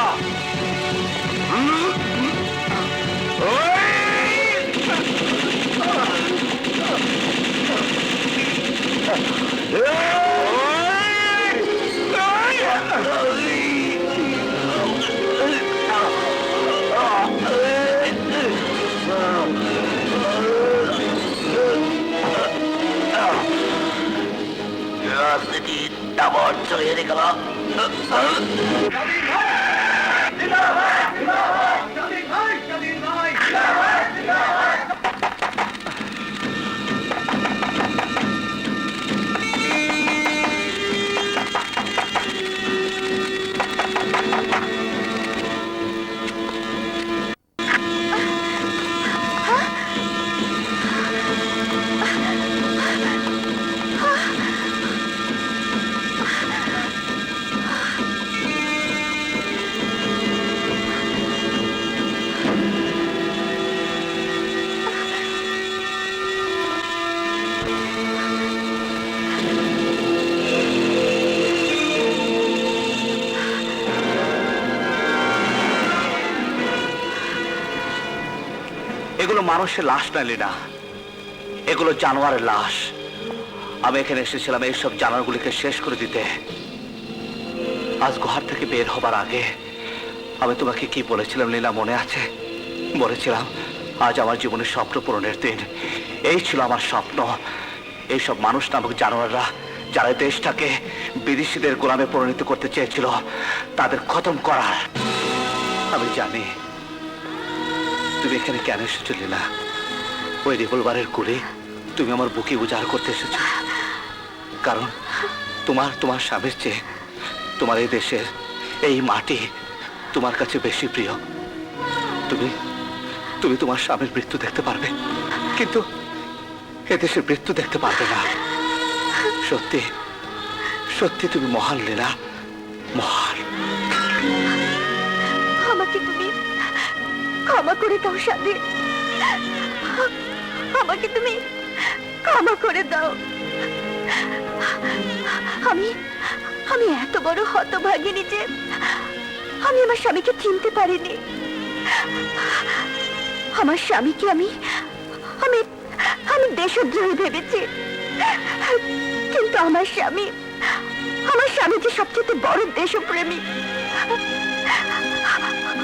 রাজনীতি তাবর চলে গেল। এগুলো মানুষের লাশ না লীনা, এগুলো জানোয়ারের লাশ। আমি এখানে এসেছিলাম এইসব জানোয়ারগুলিকে শেষ করে দিতে। আজ গুহার থেকে বের হবার আগে আমি তোমাকে কি বলেছিলাম লীলা, মনে আছে? বলেছিলাম আজ আমার জীবনের স্বপ্ন পূরণের দিন। এই ছিল আমার স্বপ্ন, এইসব মানুষ নামক জানোয়াররা যারা দেশটাকে বিদেশিদের গোলামে পরিণত করতে চেয়েছিল তাদের খতম করার। আমি জানি তুমি এখানে কেন এসেছো লীলা। ওই রিভলভারের গুলি তুমি আমার বুকে উজাড় করতে এসেছো, কারণ তোমার স্বামীর চেয়ে তোমার এই দেশের এই মাটি তোমার কাছে বেশি প্রিয়। তুমি তোমার স্বামীর মৃত্যু দেখতে পারবে, কিন্তু এদেশের মৃত্যু দেখতে পারবে না। সত্যি সত্যি তুমি মহান লীলা, মহান। আমাকে তুমি ক্ষমা করে দাও স্বাধীন, আমাকে তুমি ক্ষমা করে দাও। আমি এত বড় হতভাগিনী যে আমি আমার স্বামীকে চিনতে পারিনি। আমার স্বামীকে আমি আমি আমি দেশদ্রোহী ভেবেছি, কিন্তু আমার স্বামী যে সবচেয়ে বড় দেশপ্রেমী।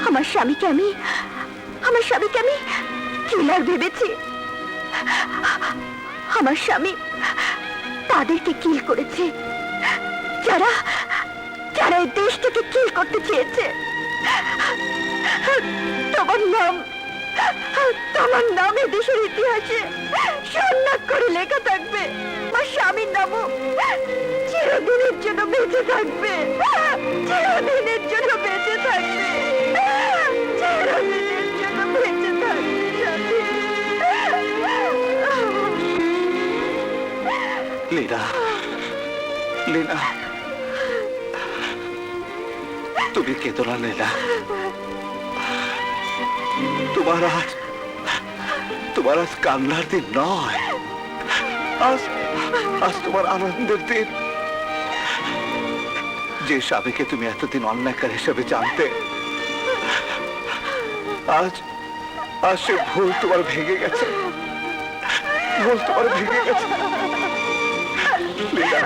আমার স্বামীকে আমি কিলার ভেবেছি। আমার স্বামী তাদেরকে কিল করেছে যারা এই দেশটাকে কিল করতে চেয়েছে। তোমার নাম এই দেশের ইতিহাসে স্বর্ণাক্ষরে লেখা থাকবে। আমার স্বামীর নামও চিরদিনের জন্য বেঁচে থাকবে, চিরদিনের জন্য বেঁচে থাকবে, চিরদিনের জন্য বেঁচে থাকবে। লীলা, লীলা, তুমি কেঁদো না লীলা। তোমার আজ কান্নার দিন নয়, আজ তোমার আনন্দের দিন। যে স্বামীকে তুমি এতদিন অন্যায়কার হিসেবে জানতে, আজ সে ভুল তোমার ভেঙে গেছে, ভুল তোমার ভেঙে গেছে। লীলা,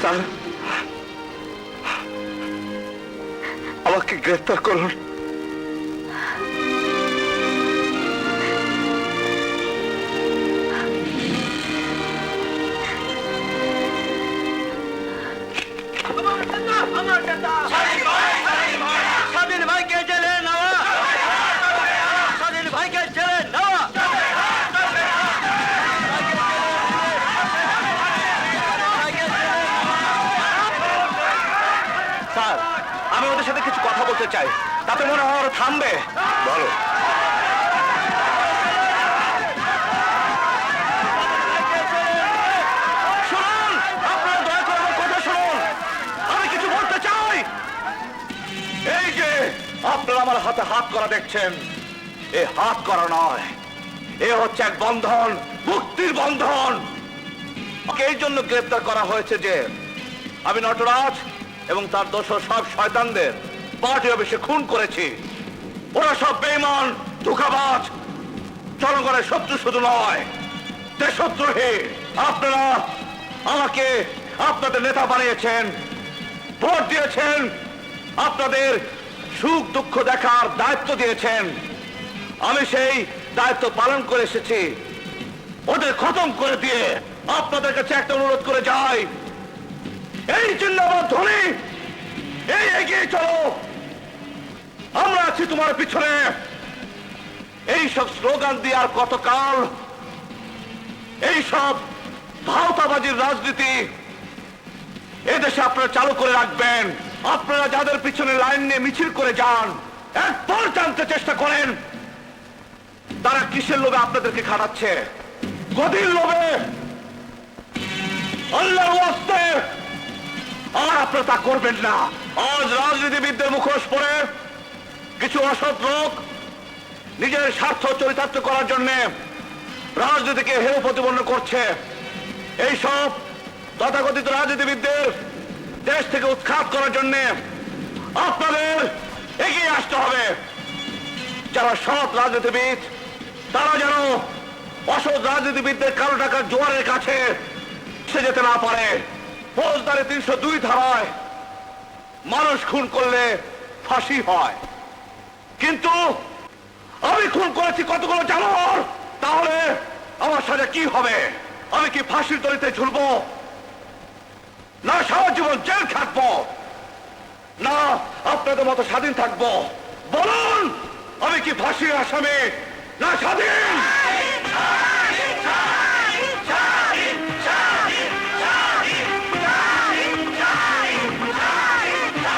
স্যার, আমাকে গ্রেফতার করুন। স্বাধীন ভাইকে জেলে নেওয়া, স্বাধীন ভাইকে জেলে নেওয়া। স্যার, আমি ওদের সাথে কিছু কথা বলতে চাই, তাতে মনে হয় ওরা থামবে। বলো। শুনুন, আপনারা দয়া করে আমার কথা শুনুন, আমি কিছু বলতে চাই। এই যে আপনারা আমার হাতে হাত করা দেখছেন, এ হাত করা নয়, এ হচ্ছে এক বন্ধন, মুক্তির বন্ধন। এই জন্য গ্রেফতার করা হয়েছে যে আমি নটরাজ এবং তার দোষর সব শয়তানদের পার্টি অফিসে খুন করেছি। ওরা সব বেঈমান, ধোঁকাবাজ, জনগণের শত্রু শুধু নয়, দেশদ্রোহী। আপনারা আমাকে আপনাদের নেতা বানিয়েছেন, ভোট দিয়েছেন, আপনাদের সুখ দুঃখ দেখার দায়িত্ব দিয়েছেন। আমি সেই দায়িত্ব পালন করে এসেছি। ওদের খতম করে দিয়ে আপনাদের কাছে একটা অনুরোধ করে যাই, এই জিন্দাবাদ ধ্বনি, এই এগিয়ে চলো, আমরা আছি তোমার পিছনে। এই সব স্লোগান দিয়ে আর কতকাল এই সব ভাওতাবাজির রাজনীতি এদেশে আপনারা চালু করে রাখবেন? আপনারা যাদের পিছনে লাইন নিয়ে মিছিল করে যান, একবার জানতে চেষ্টা করেন তারা কিসের লোভে আপনাদেরকে খাটাচ্ছে। গদির লোভে, আল্লাহর ওয়াস্তে। আর আপনারা তা করবেন না। আজ রাজনীতিবিদদের মুখোশ পরে কিছু অসৎ লোক নিজের স্বার্থ চরিতার্থ করার জন্য রাজনীতিকে হেয় প্রতিপন্ন করছে। এইসব তথাকথিত রাজনীতিবিদদের দেশ থেকে উৎখাত করার জন্য আপনাদের এগিয়ে আসতে হবে। যারা সৎ রাজনীতিবিদ তারা যেন অসৎ রাজনীতিবিদদের কালো টাকার জোয়ারের কাছে সে যেতে না পারে। ফৌজদারি 302 ধারায় মানুষ খুন করলে ফাঁসি হয়, কিন্তু আমি খুন করেছি কতগুলো জানোয়ার, তাহলে আমার সাথে কি হবে? আমি কি ফাঁসির দড়িতে ঝুলবো, না সারা জীবন জেল খাটবো, না আপনাদের মতো স্বাধীন থাকবো? বলুন, আমি কি ফাঁসির আসামি না স্বাধীন?